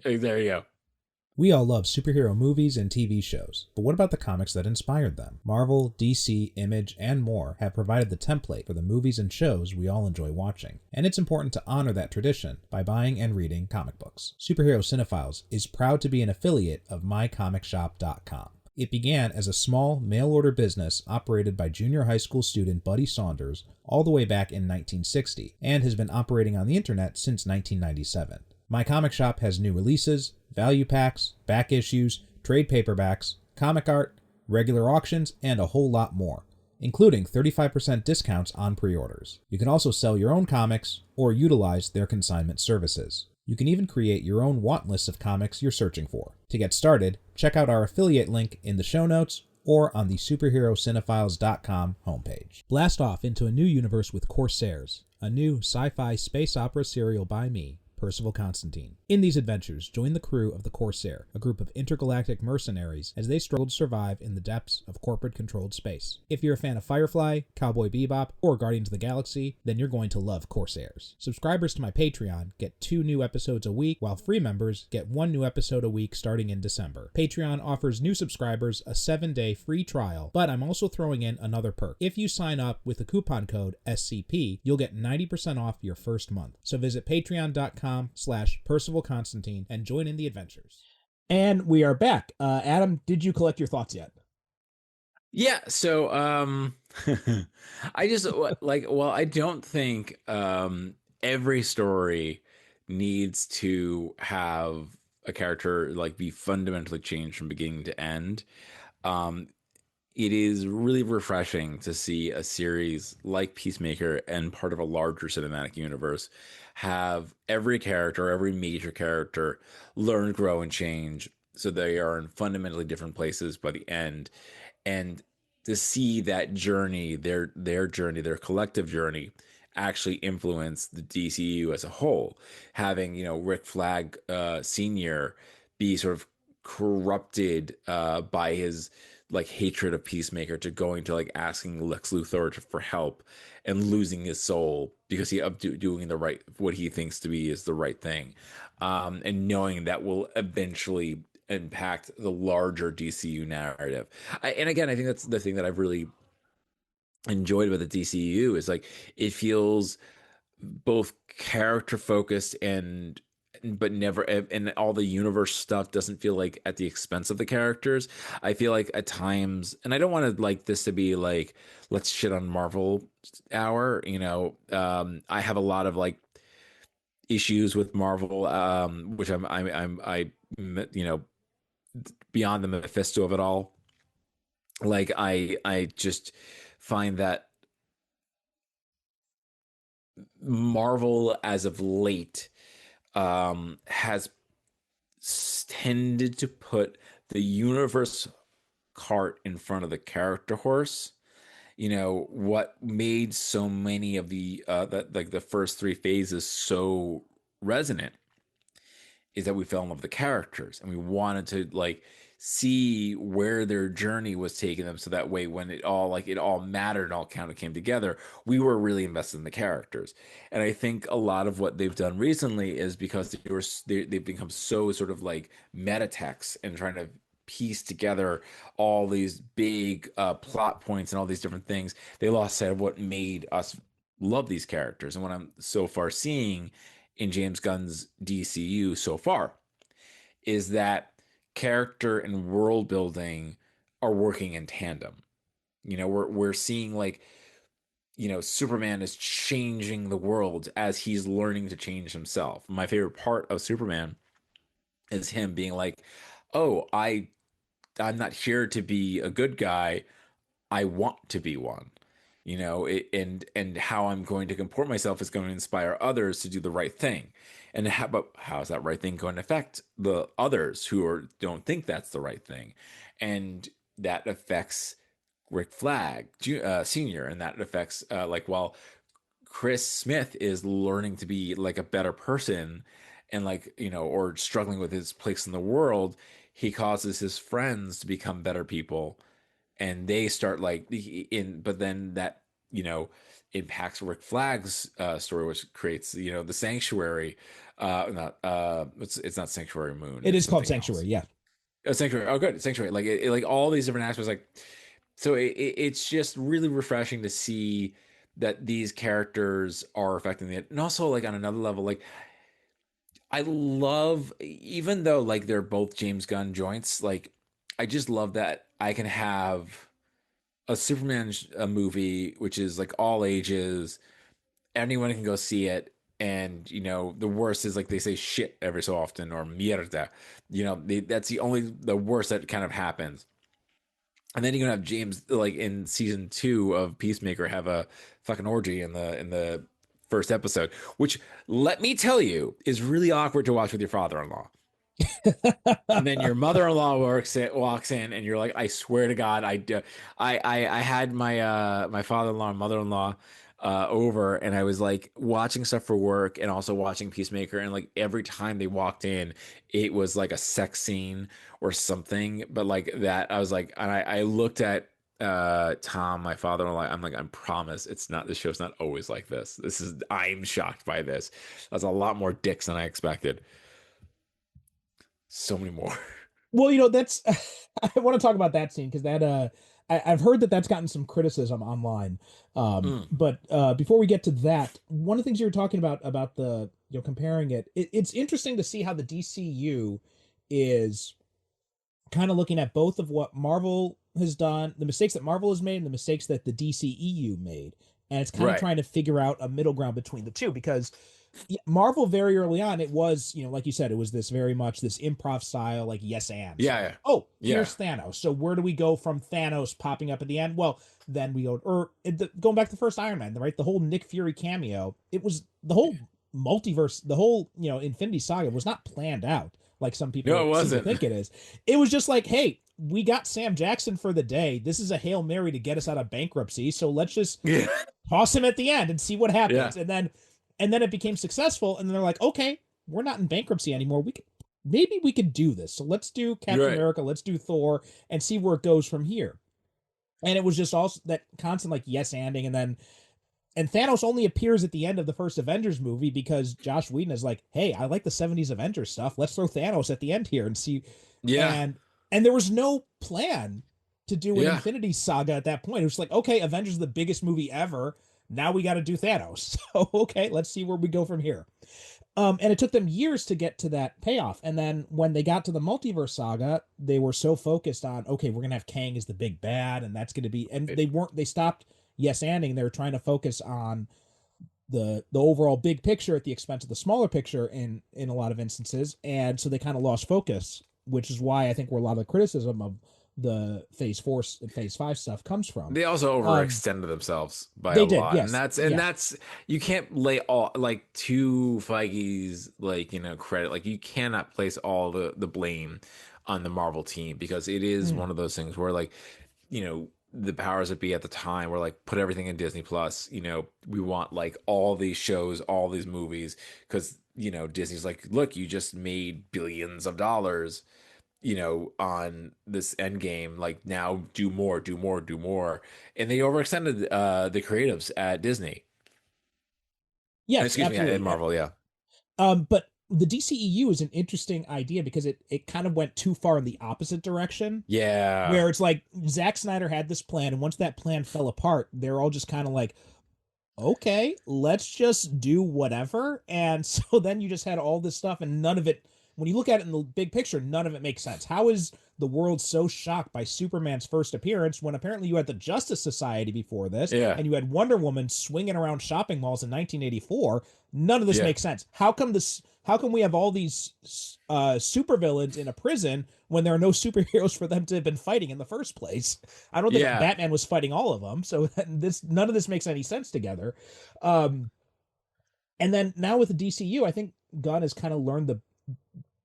S5: There you go.
S6: We all love superhero movies and TV shows, but what about the comics that inspired them? Marvel, DC, Image, and more have provided the template for the movies and shows we all enjoy watching, and it's important to honor that tradition by buying and reading comic books. Superhero Cinephiles is proud to be an affiliate of MyComicShop.com. It began as a small mail-order business operated by junior high school student Buddy Saunders all the way back in 1960, and has been operating on the internet since 1997. My Comic Shop has new releases, value packs, back issues, trade paperbacks, comic art, regular auctions, and a whole lot more, including 35% discounts on pre-orders. You can also sell your own comics or utilize their consignment services. You can even create your own want list of comics you're searching for. To get started, check out our affiliate link in the show notes or on the superherocinephiles.com homepage. Blast off into a new universe with Corsairs, a new sci-fi space opera serial by me, Percival Constantine. In these adventures, join the crew of the Corsair, a group of intergalactic mercenaries, as they struggle to survive in the depths of corporate-controlled space. If you're a fan of Firefly, Cowboy Bebop, or Guardians of the Galaxy, then you're going to love Corsairs. Subscribers to my Patreon get 2 new episodes a week, while free members get 1 new episode a week starting in December. Patreon offers new subscribers a 7-day free trial, but I'm also throwing in another perk. If you sign up with the coupon code SCP, you'll get 90% off your first month. So visit patreon.com/Percival Constantine and join in the adventures.
S4: And we are back. Adam, did you collect your thoughts yet?
S5: Yeah, so I just like, well, I don't think every story needs to have a character like be fundamentally changed from beginning to end. It is really refreshing to see a series like Peacemaker and part of a larger cinematic universe have every character, every major character learn, grow, and change so they are in fundamentally different places by the end. And to see that journey, their journey, their collective journey, actually influence the DCEU as a whole. Having, you know, Rick Flag Sr. be sort of corrupted by his like hatred of Peacemaker to going to like asking Lex Luthor for help and losing his soul because he doing the right, what he thinks to be is the right thing, and knowing that will eventually impact the larger DCU narrative. And again, I think that's the thing that I've really enjoyed about the DCEU is like it feels both character focused and but never, and all the universe stuff doesn't feel like at the expense of the characters. I feel like at times, and I don't want to like this to be like let's shit on Marvel hour, I have a lot of like issues with Marvel, which beyond the Mephisto of it all. Like I just find that Marvel as of late has tended to put the universe cart in front of the character horse. What made so many of the like the first three phases so resonant is that we fell in love with the characters and we wanted to like see where their journey was taking them, so that way when it all mattered and all kind of came together, we were really invested in the characters. And I think a lot of what they've done recently is because they've become so sort of like meta texts and trying to piece together all these big plot points and all these different things, they lost sight of what made us love these characters. And what I'm so far seeing in James Gunn's DCU so far is that character and world building are working in tandem. We're seeing like, Superman is changing the world as he's learning to change himself. My favorite part of Superman is him being like, "Oh, I'm not here to be a good guy. I want to be one." And how I'm going to comport myself is going to inspire others to do the right thing. And how is that right thing going to affect the others who don't think that's the right thing? And that affects Rick Flag Sr. And that affects while Chris Smith is learning to be like a better person and or struggling with his place in the world, he causes his friends to become better people. And they start but then that, impacts Rick Flag's story, which creates, the Sanctuary. It's not Sanctuary Moon.
S4: It
S5: is
S4: called Sanctuary. Yeah.
S5: Sanctuary. Oh, good. Sanctuary. Like all these different aspects. So it's just really refreshing to see that these characters are affecting it. And also like on another level, like I love, even though like they're both James Gunn joints, like I just love that I can have a Superman movie, which is like all ages. Anyone can go see it. And, the worst is like they say shit every so often, or mierda. That's the worst that kind of happens. And then you're going to have James, like in season 2 of Peacemaker, have a fucking orgy in the first episode, which, let me tell you, is really awkward to watch with your father-in-law. And then your mother-in-law walks in, and you're like, I swear to God, I had my father-in-law and mother-in-law over, and I was like watching stuff for work and also watching Peacemaker, and like every time they walked in, it was like a sex scene or something. But like that, I was like, and I looked at Tom, my father-in-law. I'm like, I promise it's not, this show's not always like this. I'm shocked by this. That's a lot more dicks than I expected. So many more.
S4: Well, that's I want to talk about that scene because that I've heard that's gotten some criticism online. But before we get to that, one of the things you were talking about the comparing it's interesting to see how the DCU is kind of looking at both of what Marvel has done, the mistakes that Marvel has made, and the mistakes that the DCEU made, and it's kind of trying to figure out a middle ground between the two, because Marvel very early on, it was, like you said, it was this very much this improv style, like yes and.
S5: Yeah.
S4: Oh, here's Thanos. So where do we go from Thanos popping up at the end? Well, then we go, going back to the first Iron Man, right? The whole Nick Fury cameo, it was the whole multiverse, the whole, Infinity Saga was not planned out like some people seem to think it is. It was just like, hey, we got Sam Jackson for the day. This is a Hail Mary to get us out of bankruptcy. So let's just toss him at the end and see what happens. Yeah. And then it became successful, and then they're like, okay, we're not in bankruptcy anymore. Maybe we could do this. So let's do Captain America, let's do Thor, and see where it goes from here. And it was just also that constant like yes-anding, and Thanos only appears at the end of the first Avengers movie because Josh Whedon is like, hey, I like the 70s Avengers stuff. Let's throw Thanos at the end here and see. Yeah. And there was no plan to do an Infinity Saga at that point. It was like, okay, Avengers is the biggest movie ever. Now we got to do Thanos. So, okay, let's see where we go from here. And it took them years to get to that payoff. And then when they got to the multiverse saga, they were so focused on, okay, we're going to have Kang as the big bad, and that's going to be, and they stopped yes-anding. They were trying to focus on the overall big picture at the expense of the smaller picture in a lot of instances. And so they kind of lost focus, which is why I think where a lot of the criticism of the Phase 4 and Phase 5 stuff comes from.
S5: They also overextended themselves by
S4: they
S5: a
S4: did,
S5: lot.
S4: yes.
S5: And that's you can't lay all like to Feige's credit. Like you cannot place all the blame on the Marvel team, because it is one of those things where the powers that be at the time were like, put everything in Disney Plus. We want like all these shows, all these movies, because Disney's like, look, you just made billions of dollars on this end game, like now do more. And they overextended the creatives at Disney.
S4: Yes,
S5: excuse
S4: absolutely.
S5: me, at Marvel, yeah.
S4: But the DCEU is an interesting idea because it kind of went too far in the opposite direction.
S5: Yeah.
S4: Where it's like Zack Snyder had this plan, and once that plan fell apart, they're all just kind of like, okay, let's just do whatever. And so then you just had all this stuff, and none of it, when you look at it in the big picture, none of it makes sense. How is the world so shocked by Superman's first appearance when apparently you had the Justice Society before this, and you had Wonder Woman swinging around shopping malls in 1984? None of this makes sense. How come we have all these supervillains in a prison when there are no superheroes for them to have been fighting in the first place? I don't think Batman was fighting all of them, so none of this makes any sense together. And then now with the DCU, I think Gunn has kind of learned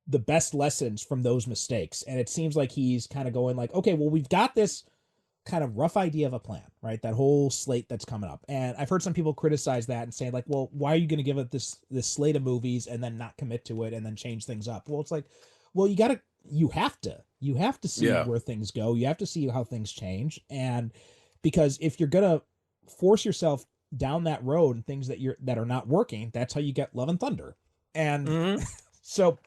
S4: the best lessons from those mistakes. And it seems like he's kind of going like, okay, well, we've got this kind of rough idea of a plan, right? That whole slate that's coming up. And I've heard some people criticize that and say like, well, why are you going to give it this slate of movies and then not commit to it and then change things up? Well, it's like, well, you have to see where things go. You have to see how things change. And because if you're going to force yourself down that road and things that are not working, that's how you get Love and Thunder. And so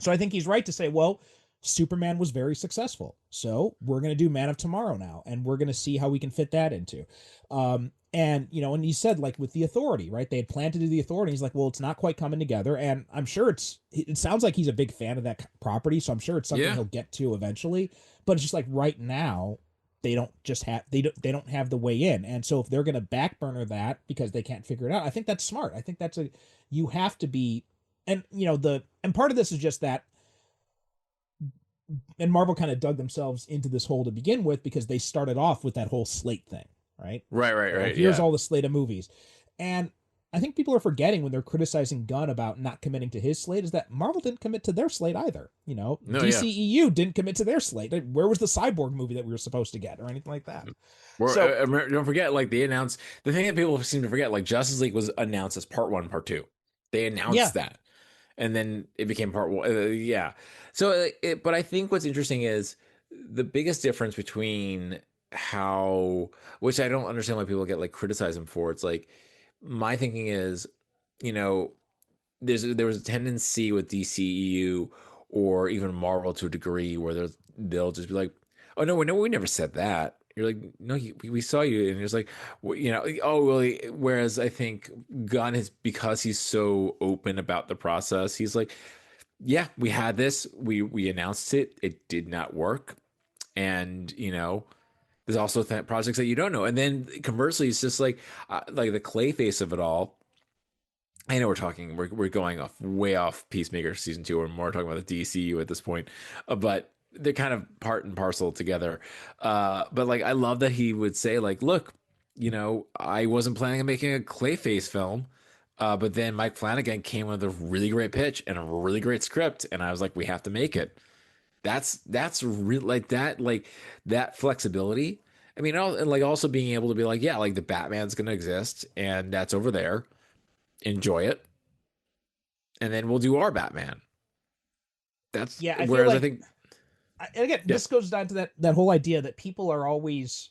S4: I think he's right to say, well, Superman was very successful, so we're going to do Man of Tomorrow now, and we're going to see how we can fit that into. And he said, like, with the Authority, right? They had planned to do the Authority. He's like, well, it's not quite coming together, and I'm sure it sounds like he's a big fan of that property, so I'm sure it's something he'll get to eventually. But it's just like right now, they don't have the way in, and so if they're going to backburner that because they can't figure it out, I think that's smart. I think you have to be. And and part of this is just that, and Marvel kind of dug themselves into this hole to begin with because they started off with that whole slate thing, right?
S5: Right.
S4: Here's all the slate of movies, and I think people are forgetting when they're criticizing Gunn about not committing to his slate is that Marvel didn't commit to their slate either. DCEU didn't commit to their slate. Where was the Cyborg movie that we were supposed to get or anything like that?
S5: Don't forget, like they announced the thing that people seem to forget, like Justice League was announced as part 1, part 2. They announced that. And then it became part 1. So, but I think what's interesting is the biggest difference between which I don't understand why people get like criticized him for. It's like, my thinking is, there was a tendency with DCEU or even Marvel to a degree where they'll just be like, oh no, we never said that. You're like, no, we saw you, and it's like, oh, really? Whereas I think Gunn is, because he's so open about the process, he's like, yeah, we had this, we announced it did not work, and there's also projects that you don't know, and then conversely, it's just like the Clayface of it all. I know we're going way off Peacemaker season 2, or more talking about the DCU at this point, but they're kind of part and parcel together. But like, I love that he would say like, look, I wasn't planning on making a Clayface film. But then Mike Flanagan came with a really great pitch and a really great script. And I was like, we have to make it. That's real, like that flexibility. I mean, and like also being able to be like, yeah, like the Batman's going to exist and that's over there. Enjoy it. And then we'll do our Batman. That's whereas I think.
S4: And again, this goes down to that whole idea that people are always,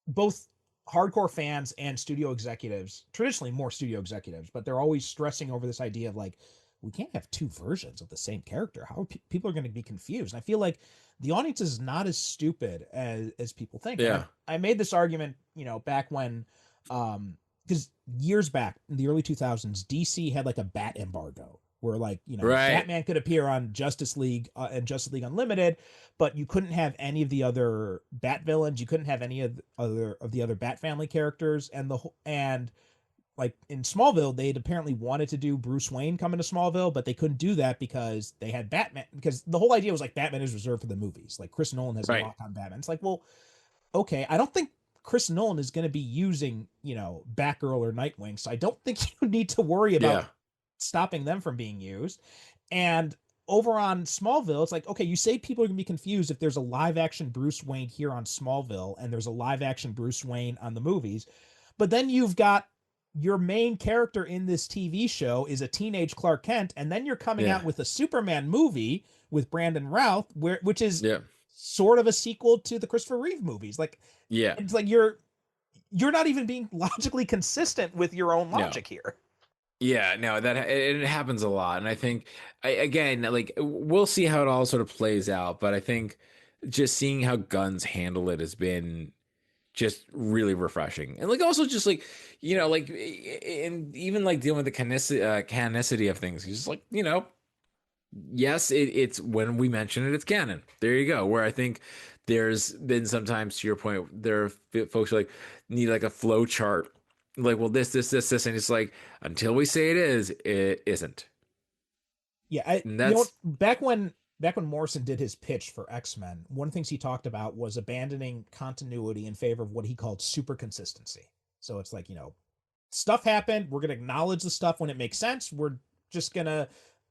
S4: both hardcore fans and studio executives, traditionally more studio executives, but they're always stressing over this idea of like, we can't have two versions of the same character. How are people are going to be confused? And I feel like the audience is not as stupid as people think.
S5: Yeah.
S4: I made this argument, back when, because years back in the early 2000s, DC had like a bat embargo where
S5: Right.
S4: Batman could appear on Justice League and Justice League Unlimited, but you couldn't have any of the other Bat villains. You couldn't have any of the other Bat family characters, and like in Smallville, they'd apparently wanted to do Bruce Wayne come into Smallville, but they couldn't do that because they had Batman. Because the whole idea was like Batman is reserved for the movies. Like Chris Nolan has a lock on Batman. It's like, well, okay, I don't think Chris Nolan is going to be using Batgirl or Nightwing, so I don't think you need to worry about stopping them from being used. And over on Smallville, it's like, okay, you say people are gonna be confused if there's a live action Bruce Wayne here on Smallville and there's a live action Bruce Wayne on the movies, but then you've got your main character in this TV show is a teenage Clark Kent, and then you're coming out with a Superman movie with Brandon Routh, which is sort of a sequel to the Christopher Reeve movies. Like, it's like you're not even being logically consistent with your own logic here.
S5: Yeah, no, it happens a lot. And I think, again, like, we'll see how it all sort of plays out. But I think just seeing how Gunn's handle it has been just really refreshing. And, like, also just, like, like, and even, like, dealing with the canonicity of things. He's just like, yes, it's when we mention it, it's canon. There you go. Where I think there's been sometimes, to your point, there are folks who, like, need, like, a flow chart. Like, well, this, and it's like, until we say it isn't.
S4: Yeah, back when Morrison did his pitch for X-Men, one of the things he talked about was abandoning continuity in favor of what he called super consistency. So it's like, stuff happened. We're going to acknowledge the stuff when it makes sense. We're just going to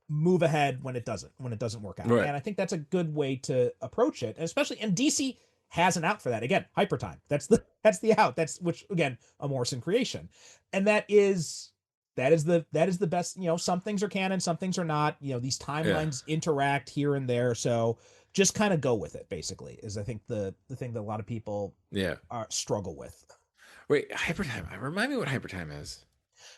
S4: move ahead when it doesn't work out.
S5: Right.
S4: And I think that's a good way to approach it, and especially in DC has an out for that. Again, hyper time. That's the out. Which again, a Morrison creation. And that is the best, some things are canon, some things are not. These timelines interact here and there. So just kind of go with it, basically, is I think the thing that a lot of people struggle with.
S5: Wait, hypertime. Remind me what hypertime is.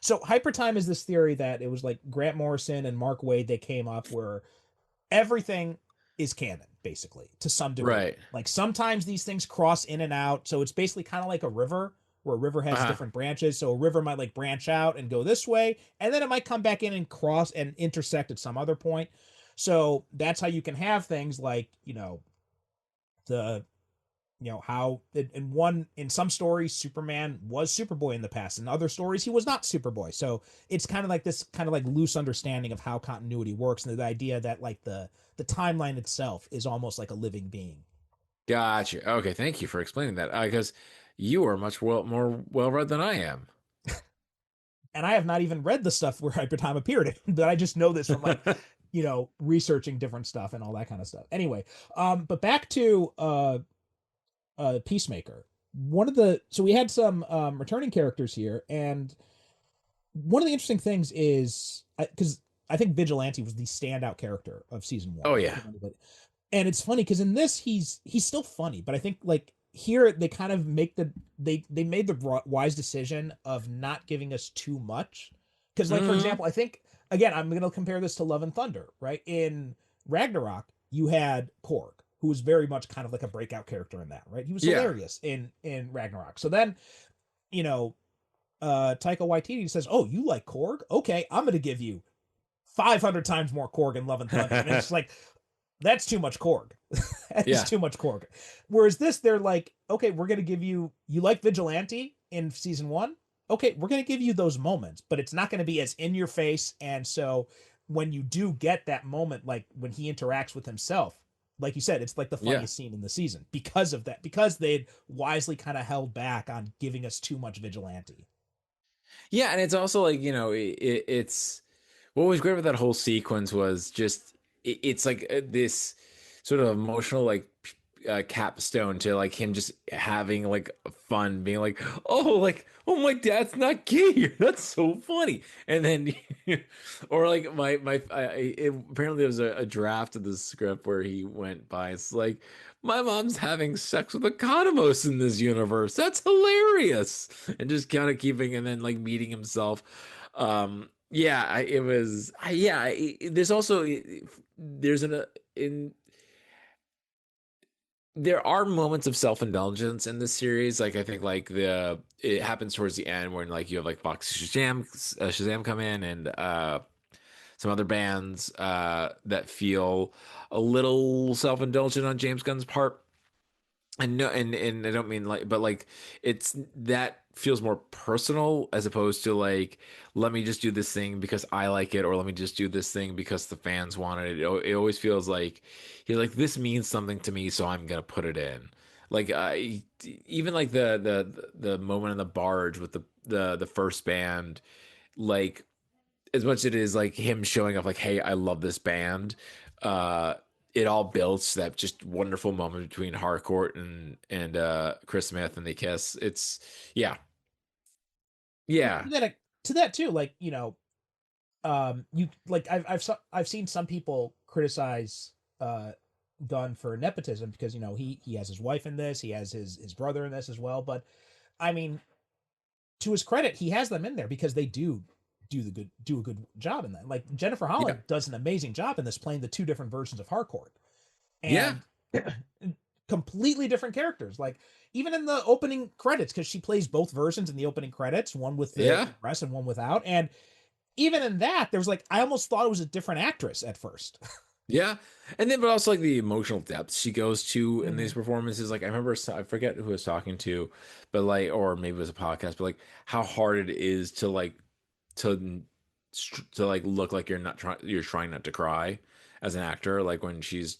S4: So hypertime is this theory that it was like Grant Morrison and Mark Waid, they came up where everything is canon, basically, to some degree.
S5: Right.
S4: Like sometimes these things cross in and out. So it's basically kind of like a river, where a river has different branches. So a river might like branch out and go this way, and then it might come back in and cross and intersect at some other point. So that's how you can have things like, how in some stories Superman was Superboy in the past, in other stories he was not Superboy. So it's kind of like this kind of like loose understanding of how continuity works, and the idea that like the timeline itself is almost like a living being.
S5: Gotcha. Okay, thank you for explaining that, because you are much more well-read than I am.
S4: And I have not even read the stuff where hypertime appeared in, but I just know this from like researching different stuff and all that kind of stuff. Anyway, but back to Peacemaker. So we had some returning characters here, and one of the interesting things is because I think Vigilante was the standout character of season 1.
S5: Oh yeah.
S4: And it's funny because in this he's still funny, but I think like here they kind of make they made the wise decision of not giving us too much. Because like, for example, I think, again, I'm going to compare this to Love and Thunder, right? In Ragnarok, you had Korg, who was very much kind of like a breakout character in that, right? He was hilarious in Ragnarok. So then, Taika Waititi says, oh, you like Korg? Okay, I'm going to give you 500 times more Korg in Love and Thunder. And it's like, that's too much Korg. That's too much Korg. Whereas this, they're like, okay, we're going to give you like Vigilante in season 1? Okay, we're going to give you those moments, but it's not going to be as in your face. And so when you do get that moment, like when he interacts with himself, like you said, it's like the funniest scene in the season because of that, because they'd wisely kind of held back on giving us too much Vigilante.
S5: Yeah. And it's also like, it's what was great about that whole sequence was just, it's like this sort of emotional, like, capstone to like him just having like fun, being like, oh my dad's not gay. That's so funny. And then or like apparently there was a draft of the script where he went by, it's like, my mom's having sex with a Economos in this universe, that's hilarious. And just kind of keeping, and then like meeting himself Yeah, it was. There's also there's in there are moments of self-indulgence in this series. Like I think like the it happens towards the end when like you have like Fox Shazam come in and some other bands that feel a little self-indulgent on James Gunn's part. And no, and I don't mean like, but like it's that feels more personal as opposed to like, let me just do this thing because I like it, or let me just do this thing because the fans wanted it. It always feels like you're like, this means something to me, so I'm gonna put it in. Like even like the moment in the barge with the first band, like as much as it is like him showing off like, hey, I love this band, uh it all builds to that just wonderful moment between Harcourt and Chris Smith, and they kiss. It's yeah. Yeah.
S4: To that too, like, you like I've seen some people criticize Gunn for nepotism because he has his wife in this, he has his brother in this as well, but I mean, to his credit, he has them in there because they do a good job in that. Like Jennifer
S5: Yeah.
S4: Holland does an amazing job in this, playing the two different versions of Harcourt,
S5: Yeah.
S4: and completely different characters. Like even in the opening credits, because she plays both versions in the opening credits, one with the
S5: Yeah.
S4: dress and one without, and even in that, there was like I almost thought it was a different actress at first.
S5: Yeah. And then, but also like the emotional depth she goes to in these
S4: Mhm.
S5: performances. Like I remember, I forget who I was talking to, but like, or maybe it was a podcast, but like how hard it is to like, to, to like look like you're trying not to cry as an actor. Like when she's,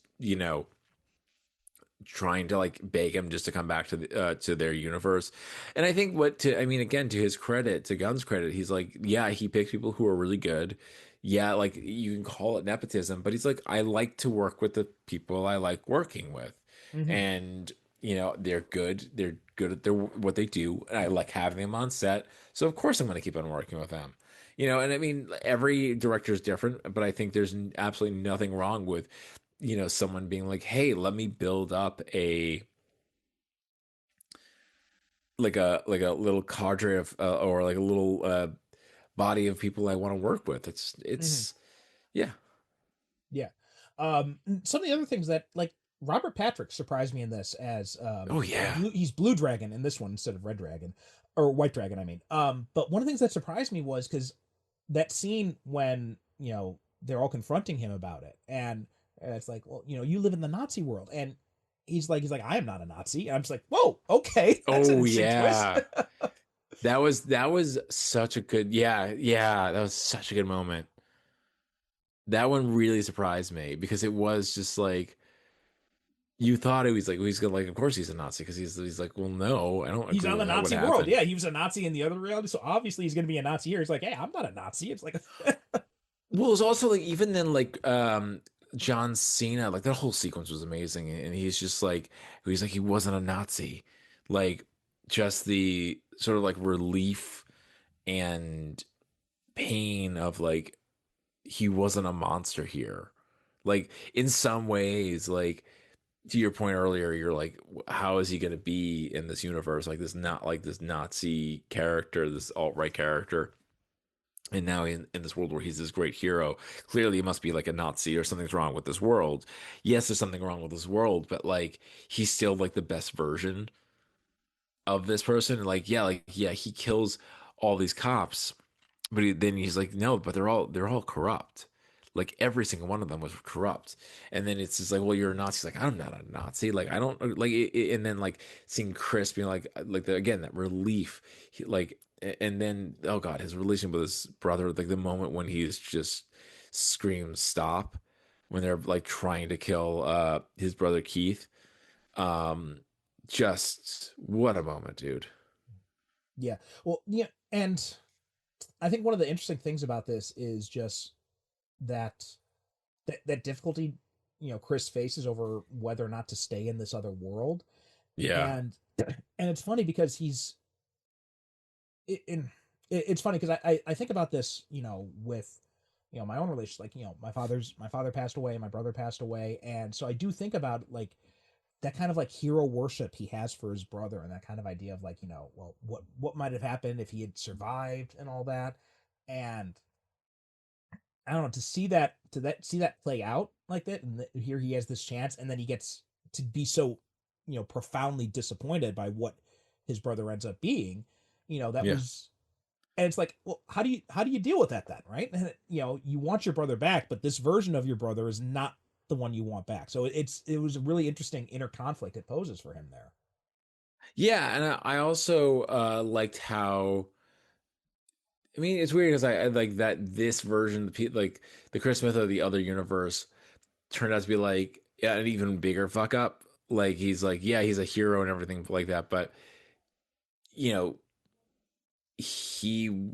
S5: trying to like beg him just to come back to their universe. And I think I mean, again, to his credit, to Gunn's credit, he's like, yeah, he picks people who are really good. Yeah, like you can call it nepotism, but he's like, I like to work with the people I like working with.
S4: Mhm.
S5: And they're good. They're good at what they do, and I like having them on set. So of course I'm going to keep on working with them. And I mean, every director is different, but I think there's absolutely nothing wrong with someone being like, hey, let me build up a like a little cadre of or like a little body of people I want to work with. It's
S4: Mhm.
S5: it's yeah.
S4: Yeah. Some of the other things that like Robert Patrick surprised me in this as
S5: Oh yeah.
S4: he's Blue Dragon in this one instead of Red Dragon or White Dragon, I mean. But one of the things that surprised me was because that scene when they're all confronting him about it, and it's like, well, you live in the Nazi world, and he's like, I am not a Nazi. And I'm just like, whoa, okay, that's an
S5: Oh
S4: interesting twist.
S5: yeah. That was such a good, yeah, that was such a good moment. That one really surprised me because it was just like, you thought it was like, he's gonna, like, of course he's a Nazi, because he's like, well, no, I don't
S4: He's
S5: agree
S4: on the
S5: with what
S4: Nazi world.
S5: happened.
S4: Yeah, he was a Nazi in the other reality, so obviously he's going to be a Nazi here. He's like, hey, I'm not a Nazi. It's like,
S5: Well, it's also like, even then, like John Cena, like that whole sequence was amazing, and he's like he wasn't a Nazi, like just the sort of like relief and pain of like he wasn't a monster here. Like in some ways, like to your point earlier, you're like, how is he going to be in this universe? Like this, not like this Nazi character, this alt-right character. And now in this world where he's this great hero, clearly he must be like a Nazi, or something's wrong with this world. Yes, there's something wrong with this world, but like he's still like the best version of this person. And like, yeah, he kills all these cops, but then he's like, no, but they're all corrupt. Like every single one of them was corrupt. And then it's just like, well, you're a Nazi. He's like, I'm not a Nazi. Like I don't like it, and then like seeing Chris being like again, that relief, and then, oh god, his relation with his brother, like the moment when he's just screams stop when they're like trying to kill his brother Keith. Um, just what a moment, dude.
S4: yeah. Well, yeah, and I think one of the interesting things about this is just that that difficulty Chris faces over whether or not to stay in this other world,
S5: Yeah.
S4: and and it's funny because it's funny because I think about this with my own relationship, like my father passed away, my brother passed away, and so I do think about like that kind of like hero worship he has for his brother, and that kind of idea of like well, what might have happened if he had survived and all that. And I don't know, to see that play out like that, and here he has this chance, and then he gets to be so, profoundly disappointed by what his brother ends up being. That
S5: Yeah.
S4: was, and it's like, well, how do you deal with that then, right? And you want your brother back, but this version of your brother is not the one you want back. So it was a really interesting inner conflict it poses for him there.
S5: Yeah, and I also liked how. I mean, it's weird because I like that this version, like the Chris Smith of the other universe, turned out to be like, yeah, an even bigger fuck up. Like he's like, yeah, he's a hero and everything like that, but you know, he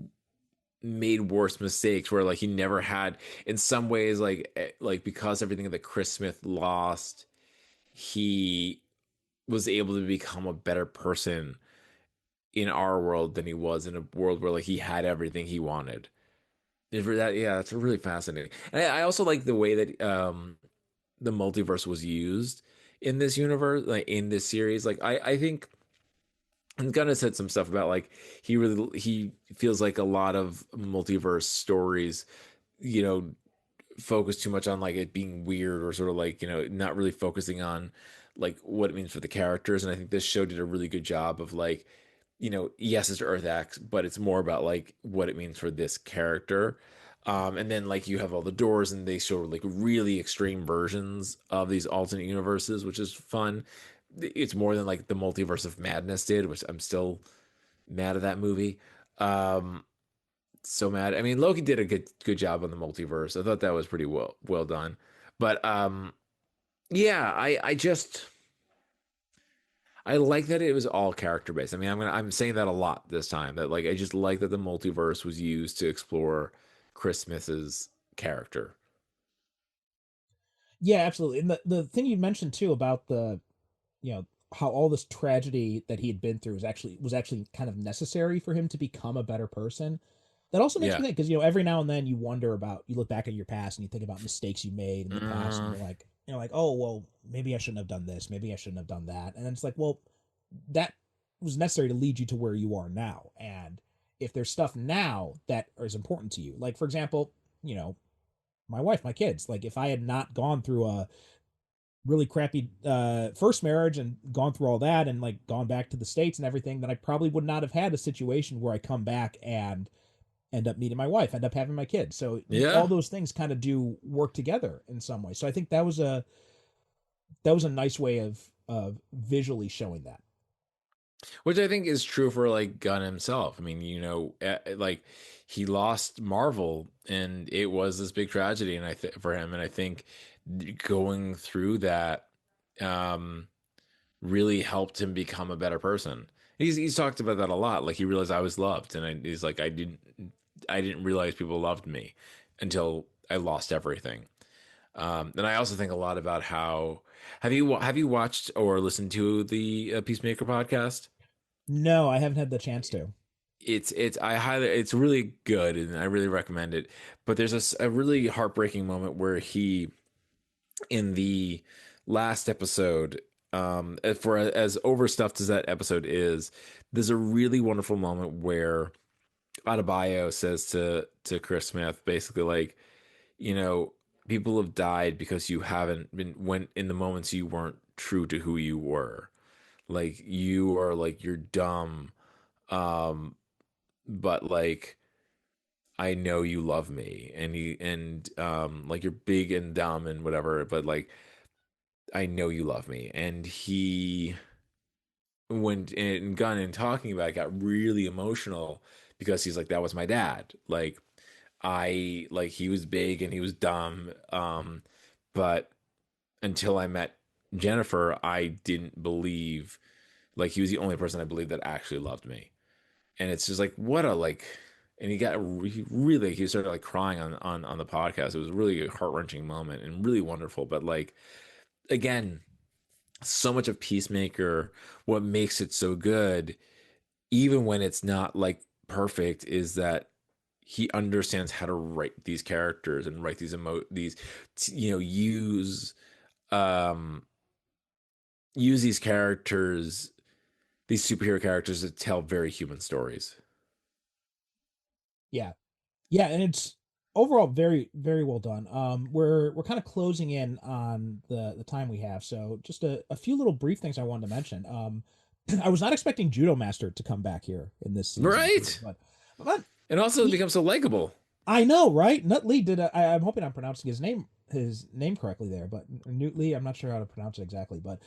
S5: made worse mistakes where like he never had, in some ways, like because everything that Chris Smith lost, he was able to become a better person in our world than he was in a world where like he had everything he wanted. For that, yeah, that's really fascinating. And I also like the way that the multiverse was used in this universe, like in this series. Like I think, and Gunn has said some stuff about like he feels like a lot of multiverse stories, you know, focus too much on like it being weird or sort of like, not really focusing on like what it means for the characters. And I think this show did a really good job of like, yes, it's Earth X, but it's more about like what it means for this character. And then like you have all the doors and they show like really extreme versions of these alternate universes, which is fun. It's more than like the Multiverse of Madness did, which I'm still mad at that movie. Um, so mad. I mean, Loki did a good job on the multiverse. I thought that was pretty well done. But yeah, I like that it was all character based. I mean, I'm saying that a lot this time. That like I just like that the multiverse was used to explore Chris Smith's character.
S4: Yeah, absolutely. And the thing you mentioned too about how all this tragedy that he had been through was actually kind of necessary for him to become a better person. That also makes
S5: Yeah.
S4: me think, because every now and then you look back at your past and you think about mistakes you made in the past, and you're like, oh well, maybe I shouldn't have done this, maybe I shouldn't have done that, and then it's like, well, that was necessary to lead you to where you are now. And if there's stuff now that is important to you, like for example, my wife, my kids, like if I had not gone through a really crappy first marriage and gone through all that and like gone back to the States and everything, then I probably would not have had a situation where I come back and end up meeting my wife, end up having my kids. So all
S5: Yeah.
S4: those things kind of do work together in some way. So I think that was a nice way of visually showing that.
S5: Which I think is true for like Gunn himself. I mean, like he lost Marvel and it was this big tragedy and for him, and I think going through that um really helped him become a better person. He's talked about that a lot. Like he realized I was loved, and he's like I didn't realize people loved me until I lost everything. And I also think a lot about how have you watched or listened to the Peacemaker podcast?
S4: No, I haven't had the chance to.
S5: It's really good and I really recommend it. But there's a really heartbreaking moment where he, in the last episode, for as overstuffed as that episode is, there's a really wonderful moment where Adebayo says to Chris Smith basically like, you know, people have died because you haven't been, when in the moments you weren't true to who you were. Like you are like you're dumb, um, but like I know you love me, and like you're big and dumb and whatever, but like I know you love me. And he, when in Gunn and talking about it, got really emotional because he's like, that was my dad. Like he was big and he was dumb. But until I met Jennifer, I didn't believe, like he was the only person I believed that actually loved me. And it's just like, what a like, and he started like crying on the podcast. It was really a heart-wrenching moment and really wonderful. But like, again, so much of Peacemaker, what makes it so good, even when it's not like perfect, is that he understands how to write these characters and write these um use these characters, these superhero characters, to tell very human stories.
S4: Yeah. Yeah, and it's overall, very, very well done. We're kind of closing in on the time we have, so just a few little brief things I wanted to mention. I was not expecting Judo Master to come back here in this season,
S5: Right.
S4: but
S5: And also
S4: he,
S5: becomes so likable.
S4: I know, right? Nutley did. I'm hoping I'm pronouncing his name correctly there, but Nutley, I'm not sure how to pronounce it exactly, but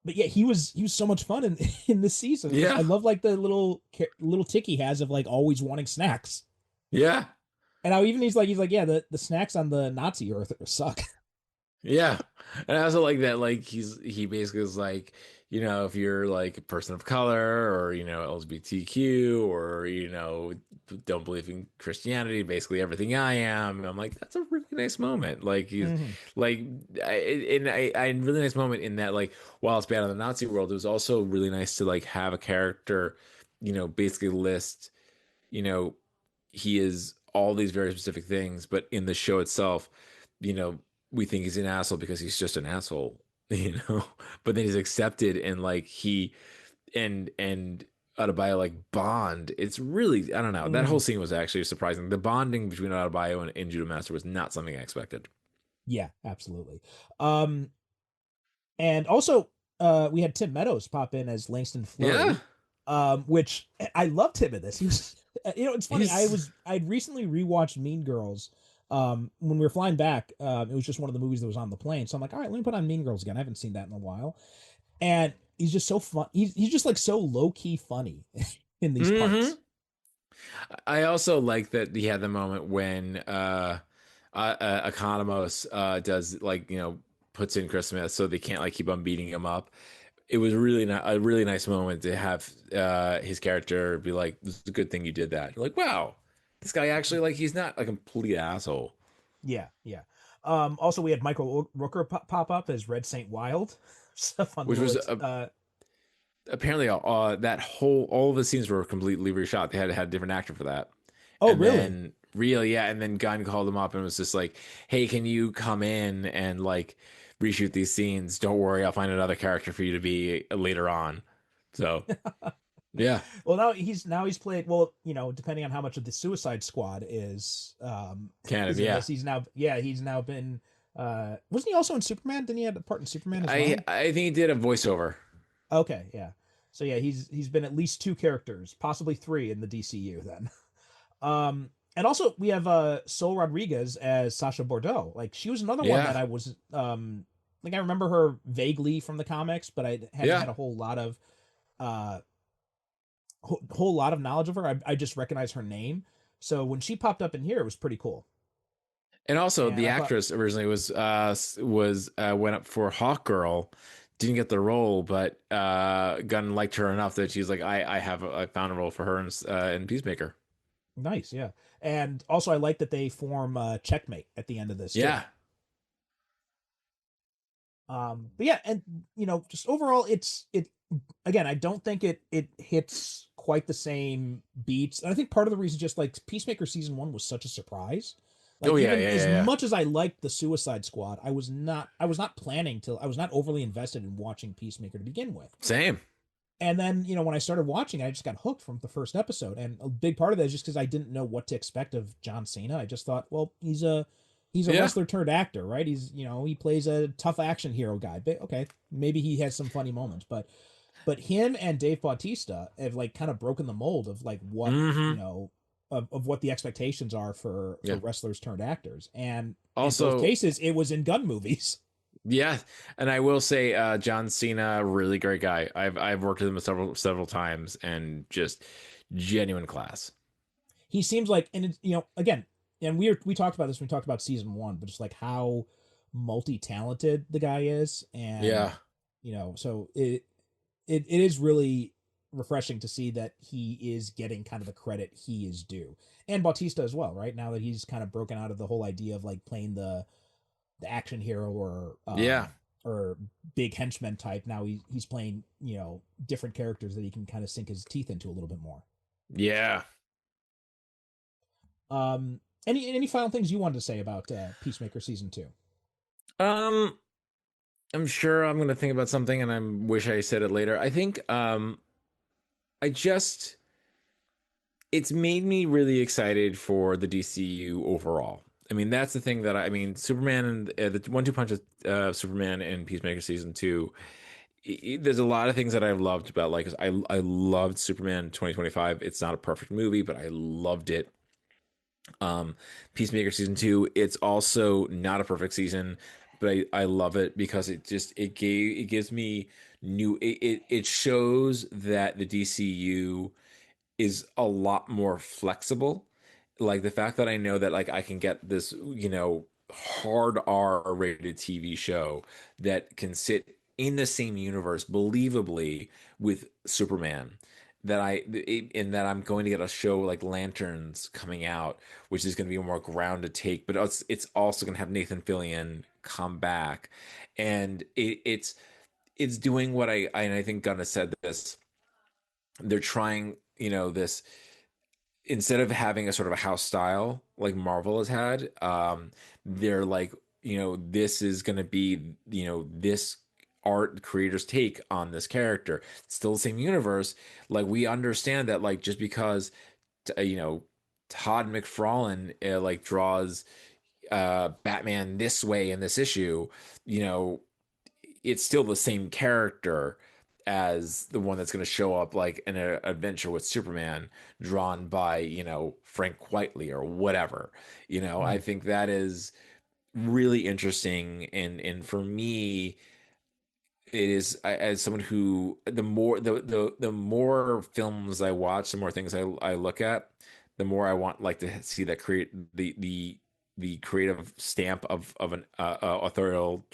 S4: yeah, he was so much fun in in this season.
S5: Yeah.
S4: I love like the little tick he has of like always wanting snacks.
S5: Yeah.
S4: And how even he's like, yeah, the snacks on the Nazi Earth suck.
S5: Yeah. And I also like that, like, he basically is like, if you're like a person of color or, LGBTQ or, don't believe in Christianity, basically everything I am. And I'm like, that's a really nice moment. Like, he's like, I really nice moment in that, like, while it's bad in the Nazi world, it was also really nice to like have a character, basically list, he is all these very specific things, but in the show itself, we think he's an asshole because he's just an asshole, but then he's accepted and like and Adebayo like bond. It's really, I don't know. That whole scene was actually surprising. The bonding between Adebayo and Judo Master was not something I expected.
S4: Yeah, absolutely. And also we had Tim Meadows pop in as Langston Flurry.
S5: Yeah.
S4: Which I loved him in this. He was, it's funny.
S5: He's-
S4: I'd recently rewatched Mean Girls. When we were flying back, it was just one of the movies that was on the plane. So I'm like, all right, let me put on Mean Girls again. I haven't seen that in a while. And he's just so fun. He's just like so low key funny in these parts.
S5: I also like that he had the moment when Economos does like puts in Christmas so they can't like keep on beating him up. It was really a really nice moment to have his character be like, "This is a good thing you did that." You're like, wow, this guy actually like he's not a complete asshole.
S4: Yeah, yeah. Also we had Michael Rooker pop up as Red Saint Wild. Stuff on
S5: Which was apparently all the scenes were completely reshot. They had to have a different actor for that.
S4: Oh,
S5: And
S4: really?
S5: then, really, yeah. And then Gunn called him up and was just like, "Hey, can you come in and like reshoot these scenes? Don't worry, I'll find another character for you to be later on." So, yeah,
S4: Well, now he's played. Well, depending on how much of the Suicide Squad is
S5: kind
S4: is
S5: of,
S4: in
S5: yeah.
S4: this, he's now been. Wasn't he also in Superman? Didn't he have a part in Superman as well?
S5: I think he did a voiceover.
S4: Okay, yeah. So yeah, he's been at least two characters, possibly three in the DCU then. And also we have Sol Rodriguez as Sasha Bordeaux. Like she was another one
S5: Yeah.
S4: that I was like I remember her vaguely from the comics, but I hadn't had a whole lot of knowledge of her. I just recognize her name. So when she popped up in here, it was pretty cool.
S5: And also,
S4: And
S5: the
S4: I thought-
S5: actress originally was went up for Hawk Girl, didn't get the role, but Gunn liked her enough that she's like, I found a role for her in Peacemaker.
S4: Nice, yeah. And also I like that they form checkmate at the end of this.
S5: Yeah.
S4: Too. But yeah, and just overall it again, I don't think it hits quite the same beats. And I think part of the reason just like Peacemaker season 1 was such a surprise. Like, as much as I liked the Suicide Squad, I was not planning to. I was not overly invested in watching Peacemaker to begin with.
S5: Same.
S4: And then when I started watching, I just got hooked from the first episode. And a big part of that is just because I didn't know what to expect of John Cena. I just thought, well, he's a wrestler turned actor, right? He's he plays a tough action hero guy. But okay, maybe he has some funny moments, but him and Dave Bautista have like kind of broken the mold of like what of what the expectations are for wrestlers turned acters. And
S5: also,
S4: in both cases, it was in gun movies.
S5: Yeah, and I will say, John Cena, really great guy. I've worked with him several times, and just genuine class.
S4: He seems like, and again, and we talked about this when we talked about season 1, but just like how multi-talented the guy is, and so it is really refreshing to see that he is getting kind of the credit he is due, and Bautista as well, right? Now that he's kind of broken out of the whole idea of like playing the action hero or big henchman type. Now he's playing different characters that he can kind of sink his teeth into a little bit more.
S5: Yeah.
S4: Any final things you wanted to say about Peacemaker season 2?
S5: I'm sure I'm gonna think about something, and I wish I said it later. I think I it's made me really excited for the DCU overall. I mean, that's the thing that I mean, Superman and the one-two punch of Superman and Peacemaker season two. There's a lot of things that I loved about like I loved Superman 2025. It's not a perfect movie, but I loved it. Um, Peacemaker season two. It's also not a perfect season, but I love it because it gives me it shows that the DCU is a lot more flexible. Like the fact that I know that like I can get this, hard R rated TV show that can sit in the same universe believably with Superman. And that I'm going to get a show like Lanterns coming out, which is going to be a more grounded take, but it's also going to have Nathan Fillion come back, and it's doing what and I think Gunn has said this. They're trying, this instead of having a sort of a house style like Marvel has had, they're like, this is going to be, this art creator's take on this character. It's still the same universe. Like we understand that, like just because, Todd McFarlane like draws Batman this way in this issue, it's still the same character as the one that's going to show up like in an adventure with Superman drawn by, Frank Quitely or whatever. I think that is really interesting. And for me, it is as someone who the more films I watch, the more things I look at, the more I want like to see that create the creative stamp of an authorial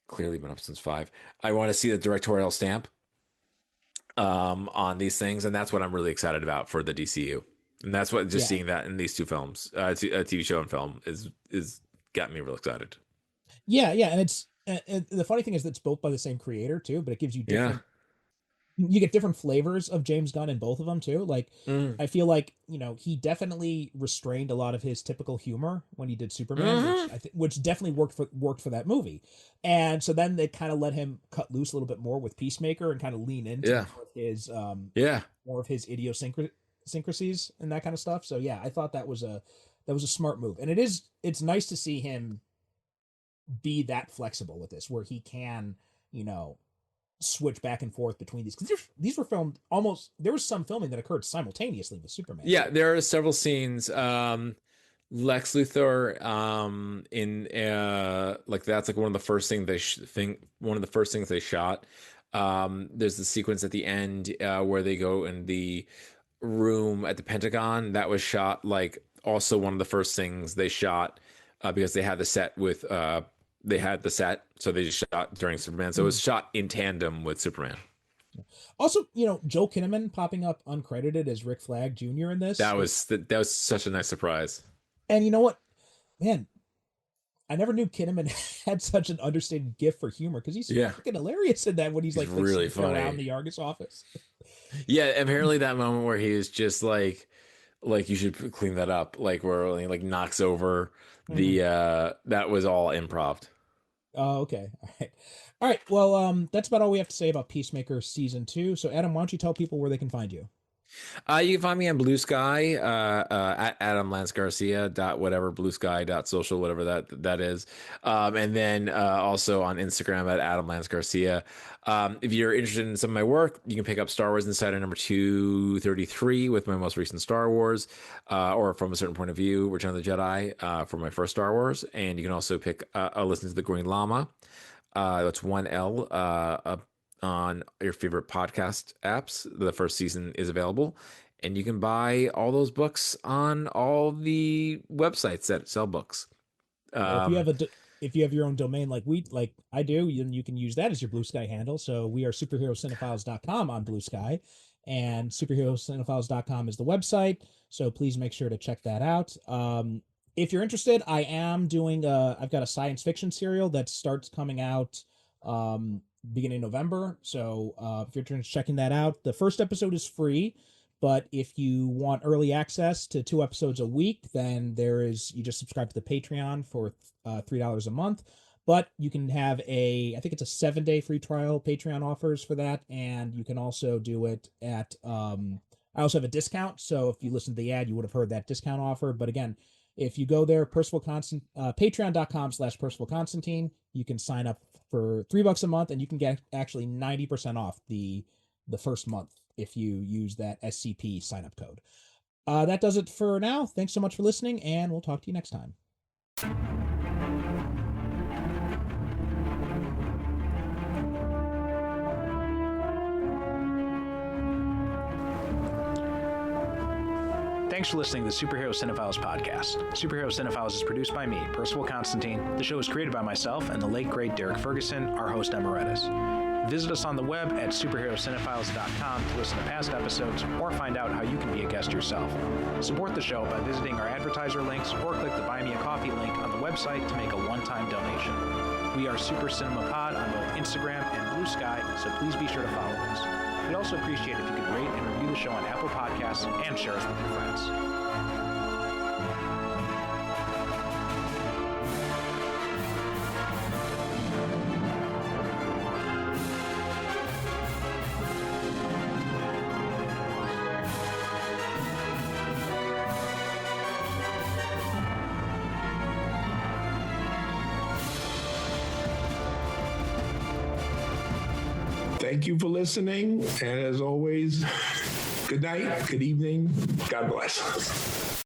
S5: clearly been up since 5. I want to see the directorial stamp on these things, and that's what I'm really excited about for the DCU. And that's what just seeing that in these two films, a TV show and film, is got me real excited.
S4: Yeah, and it's and the funny thing is that it's both by the same creator too, but it gives you different. You get different flavors of James Gunn in both of them too. Like I feel like he definitely restrained a lot of his typical humor when he did Superman, which definitely worked for that movie. And so then they kind of let him cut loose a little bit more with Peacemaker and kind of lean into more of his idiosyncrasies and that kind of stuff. So yeah, I thought that was a smart move, and it's nice to see him be that flexible with this, where he can switch back and forth between these, because these were filmed almost, there was some filming that occurred simultaneously with Superman.
S5: Yeah, there are several scenes. Lex Luthor in like that's like one of the first things they shot. There's the sequence at the end where they go in the room at the Pentagon. That was shot like also one of the first things they shot because they had the set with so they just shot during Superman. So it was shot in tandem with Superman.
S4: Also, Joel Kinnaman popping up uncredited as Rick Flag Jr. in this.
S5: That was such a nice surprise.
S4: And you know what, man, I never knew Kinnaman had such an understated gift for humor, because he's freaking hilarious in that when he's like
S5: really funny
S4: around the Argus office.
S5: Yeah, apparently that moment where he is just like you should clean that up, like where he like knocks over the that was all improv.
S4: Oh, okay. All right. Well, that's about all we have to say about Peacemaker season 2. So Adam, why don't you tell people where they can find you?
S5: You can find me on Blue Sky at Adam Lance Garcia Blue Sky social, whatever that is, and then also on Instagram at Adam Lance Garcia. If you're interested in some of my work, you can pick up Star Wars Insider number 233 with my most recent Star Wars, or From a Certain Point of View, Return of the Jedi for my first Star Wars, and you can also listen to The Green Llama. That's 1L on your favorite podcast apps. The first season is available, and you can buy all those books on all the websites that sell books.
S4: If you have your own domain like I do, you can use that as your Blue Sky handle. So we are superherocinephiles.com on Blue Sky, and superherocinephiles.com is the website. So please make sure to check that out. If you're interested, I am doing I've got a science fiction serial that starts coming out beginning of November. So if you're interested in checking that out, the first episode is free, but if you want early access to 2 episodes a week, then you just subscribe to the Patreon for $3 a month. But you can have I think it's a 7-day free trial. Patreon offers for that, and you can also do it at I also have a discount, so if you listen to the ad, you would have heard that discount offer. But again, if you go there, patreon.com/PercivalConstantine, you can sign up for $3 a month, and you can get actually 90% off the first month if you use that SCP sign-up code. That does it for now. Thanks so much for listening, and we'll talk to you next time.
S6: Thanks for listening to the Superhero Cinephiles podcast. Superhero Cinephiles is produced by me, Percival Constantine. The show is created by myself and the late, great Derek Ferguson, our host emeritus. Visit us on the web at superherocinephiles.com to listen to past episodes or find out how you can be a guest yourself. Support the show by visiting our advertiser links or click the Buy Me a Coffee link on the website to make a one-time donation. We are Super Cinema Pod on both Instagram and Blue Sky, so please be sure to follow us. We'd also appreciate it if you could rate and review the show on Apple Podcasts and share us with your friends.
S7: Thank you for listening. And as always, good night, good evening. God bless.